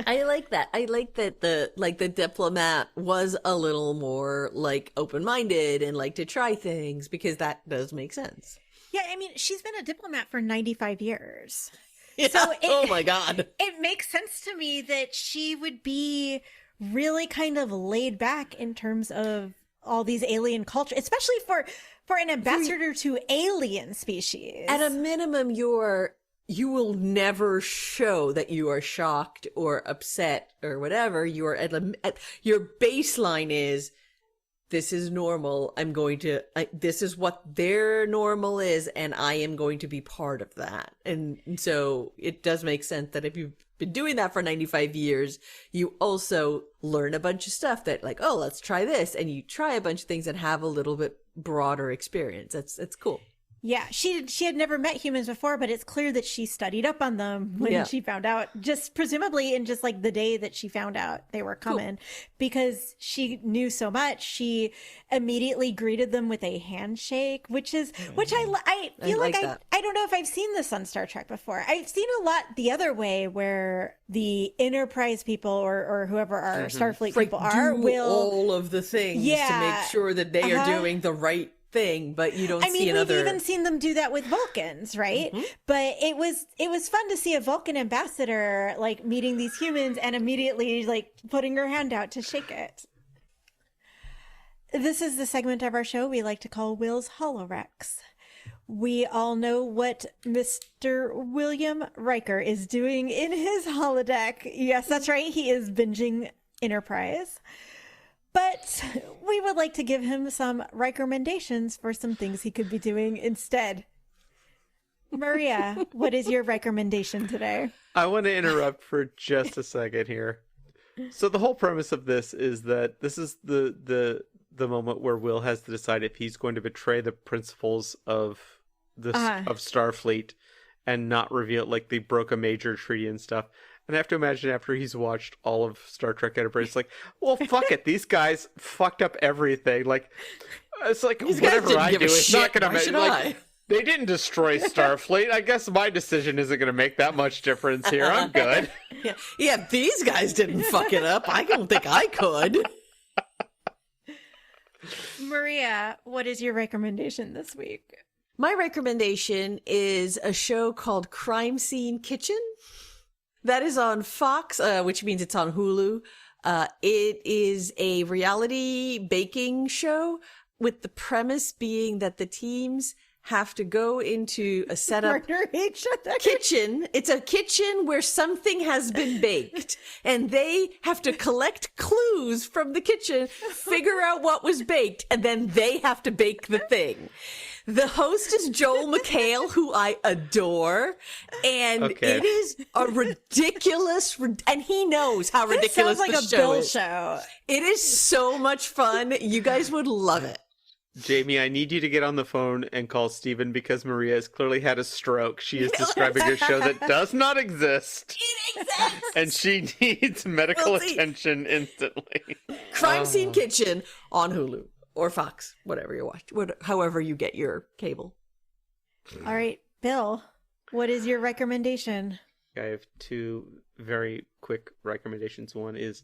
I like that. I like that the diplomat was a little more like open-minded and like to try things, because that does make sense. Yeah, I mean, she's been a diplomat for 95 years. Yeah. So oh my God. It makes sense to me that she would be really kind of laid back in terms of all these alien culture, especially for an ambassador to alien species. At a minimum, you will never show that you are shocked or upset or whatever. You are your baseline is, this is normal. This is what their normal is, and I am going to be part of that. And so it does make sense that if you've been doing that for 95 years, you also learn a bunch of stuff that like, oh, let's try this. And you try a bunch of things and have a little bit broader experience. That's cool. Yeah, she had never met humans before, but it's clear that she studied up on them when she found out, just presumably in just like the day that she found out they were coming, because she knew so much. She immediately greeted them with a handshake, which I feel like I don't know if I've seen this on Star Trek before. I've seen a lot the other way, where the Enterprise people or whoever our Starfleet people will all of the things to make sure that they are doing the right thing, but you don't see another. We've even seen them do that with Vulcans, right? But it was fun to see a Vulcan ambassador like meeting these humans and immediately like putting her hand out to shake it. This is the segment of our show we like to call Will's Holorex. We all know what Mr. William Riker is doing in his holodeck. Yes, that's right. He is binging Enterprise. But we would like to give him some recommendations for some things he could be doing instead. Maria, what is your recommendation today? I want to interrupt for just a second here. So the whole premise of this is that this is the moment where Will has to decide if he's going to betray the principles of of Starfleet and not reveal, like, they broke a major treaty and stuff. And I have to imagine after he's watched all of Star Trek Enterprise, like, well, fuck it. These guys fucked up everything. Like, it's like, whatever I do, it's not going to make, like, they didn't destroy Starfleet. I guess my decision isn't going to make that much difference here. I'm good. Yeah, these guys didn't fuck it up. I don't think I could. Maria, what is your recommendation this week? My recommendation is a show called Crime Scene Kitchen. That is on Fox, which means it's on Hulu. It is a reality baking show with the premise being that the teams have to go into a setup kitchen. It's a kitchen where something has been baked, and they have to collect clues from the kitchen, figure out what was baked, and then they have to bake the thing. The host is Joel McHale, who I adore, and it is a ridiculous, and he knows how ridiculous sounds like the a Bill is. Show. It is so much fun. You guys would love it. Jamie, I need you to get on the phone and call Steven, because Maria has clearly had a stroke. She is describing a show that does not exist. It exists! And she needs medical attention instantly. Crime Scene Kitchen on Hulu or Fox, whatever you watch, however you get your cable. All right, Bill, what is your recommendation? I have two very quick recommendations. One is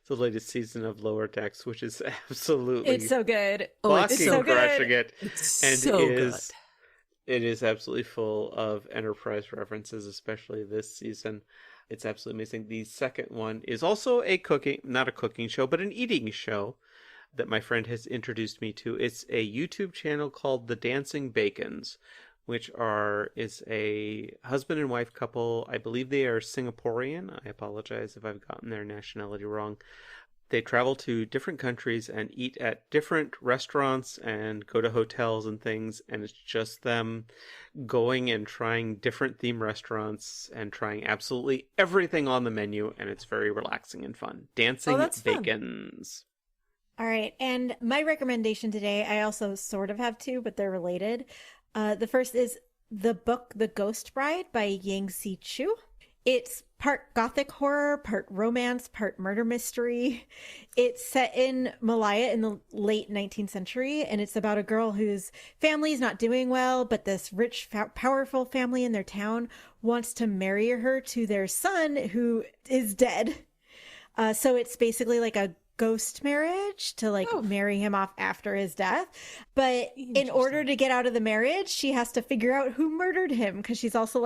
the latest season of Lower Decks, which is absolutely it's so good. It's so crushing good. it. And so it is absolutely full of Enterprise references, especially this season. It's absolutely amazing. The second one is also not a cooking show, but an eating show. that my friend has introduced me to. It's a YouTube channel called the DancingBacons, which is a husband and wife couple. I believe they are Singaporean. I apologize if I've gotten their nationality wrong. They travel to different countries and eat at different restaurants and go to hotels and things. And it's just them going and trying different theme restaurants and trying absolutely everything on the menu. And it's very relaxing and fun. DancingBacons. All right. And my recommendation today, I also sort of have two, but they're related. The first is the book The Ghost Bride by Yangsze Choo. It's part gothic horror, part romance, part murder mystery. It's set in Malaya in the late 19th century, and it's about a girl whose family is not doing well, but this rich, powerful family in their town wants to marry her to their son, who is dead. So it's basically like a ghost marriage to marry him off after his death. But in order to get out of the marriage, she has to figure out who murdered him, because she's also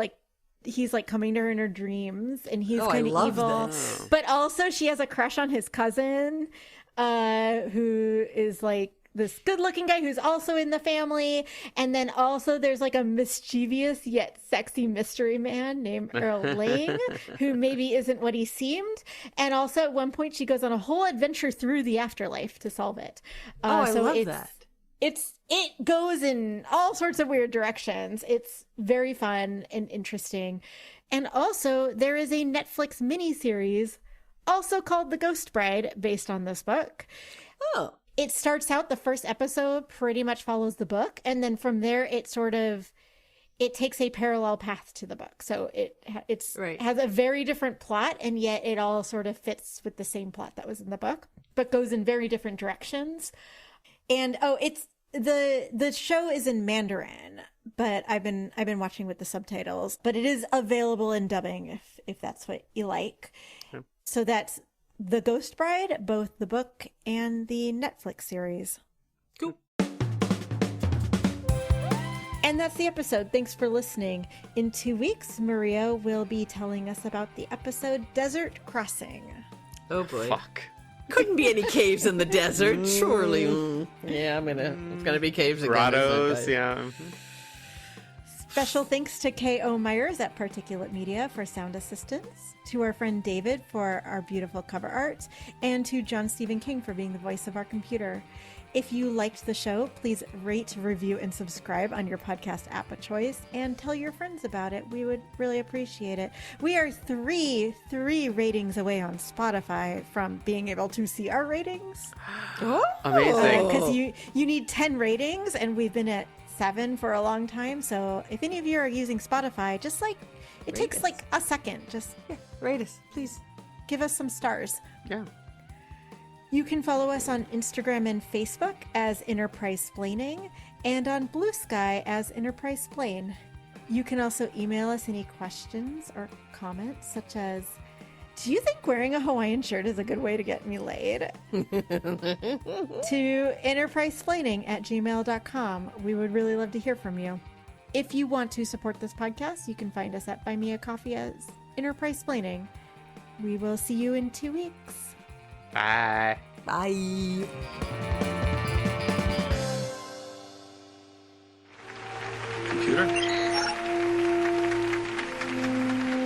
he's coming to her in her dreams, and he's kind of evil. This. But also she has a crush on his cousin, who is this good-looking guy who's also in the family. And then also there's a mischievous yet sexy mystery man named Earl Lang, who maybe isn't what he seemed. And also at one point she goes on a whole adventure through the afterlife to solve it. I love that. It goes in all sorts of weird directions. It's very fun and interesting. And also there is a Netflix miniseries also called The Ghost Bride based on this book. Oh. It starts out, the first episode pretty much follows the book. And then from there, it takes a parallel path to the book. So it has a very different plot, and yet it all sort of fits with the same plot that was in the book, but goes in very different directions. And it's the show is in Mandarin, but I've been watching with the subtitles, but it is available in dubbing if that's what you like. Yeah. So that's The Ghost Bride, both the book and the Netflix series. Cool. And that's the episode. Thanks for listening. In 2 weeks, Maria will be telling us about the episode Desert Crossing. Oh boy. Fuck. Couldn't be any caves in the desert, surely. Yeah, it's gonna be caves again. Grottos, yeah. Special thanks to K.O. Myers at Particulate Media for sound assistance, to our friend David for our beautiful cover art, and to John Stephen King for being the voice of our computer. If you liked the show, please rate, review, and subscribe on your podcast app of choice, and tell your friends about it. We would really appreciate it. We are three ratings away on Spotify from being able to see our ratings. Oh, amazing! Because you need 10 ratings, and we've been at 7 for a long time. So if any of you are using Spotify, just it takes a second. Just rate us, please. Give us some stars. Yeah. You can follow us on Instagram and Facebook as Enterprise Splaining, and on Blue Sky as Enterprise Splain. You can also email us any questions or comments, such as, do you think wearing a Hawaiian shirt is a good way to get me laid? to enterprisesplaining@gmail.com. We would really love to hear from you. If you want to support this podcast, you can find us at Buy Me a Coffee as Enterprise Splaining. We will see you in 2 weeks. Bye. Bye. Computer.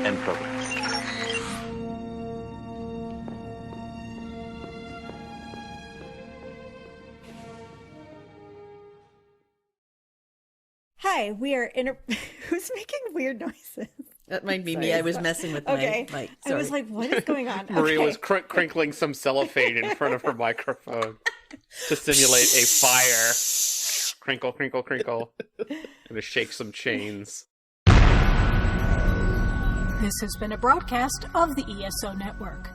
End program. Hi, we are Who's making weird noises? That might be me. I was messing with my mic. I was like, what is going on? Maria was crinkling some cellophane in front of her microphone to simulate a fire. Crinkle, crinkle, crinkle. Gonna shake some chains. This has been a broadcast of the ESO Network.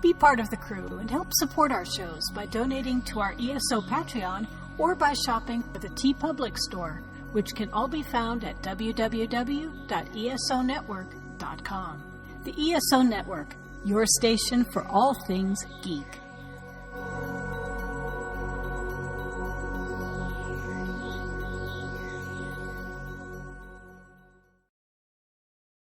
Be part of the crew and help support our shows by donating to our ESO Patreon or by shopping at the TeePublic store, which can all be found at www.esonetwork.com. The ESO Network, your station for all things geek.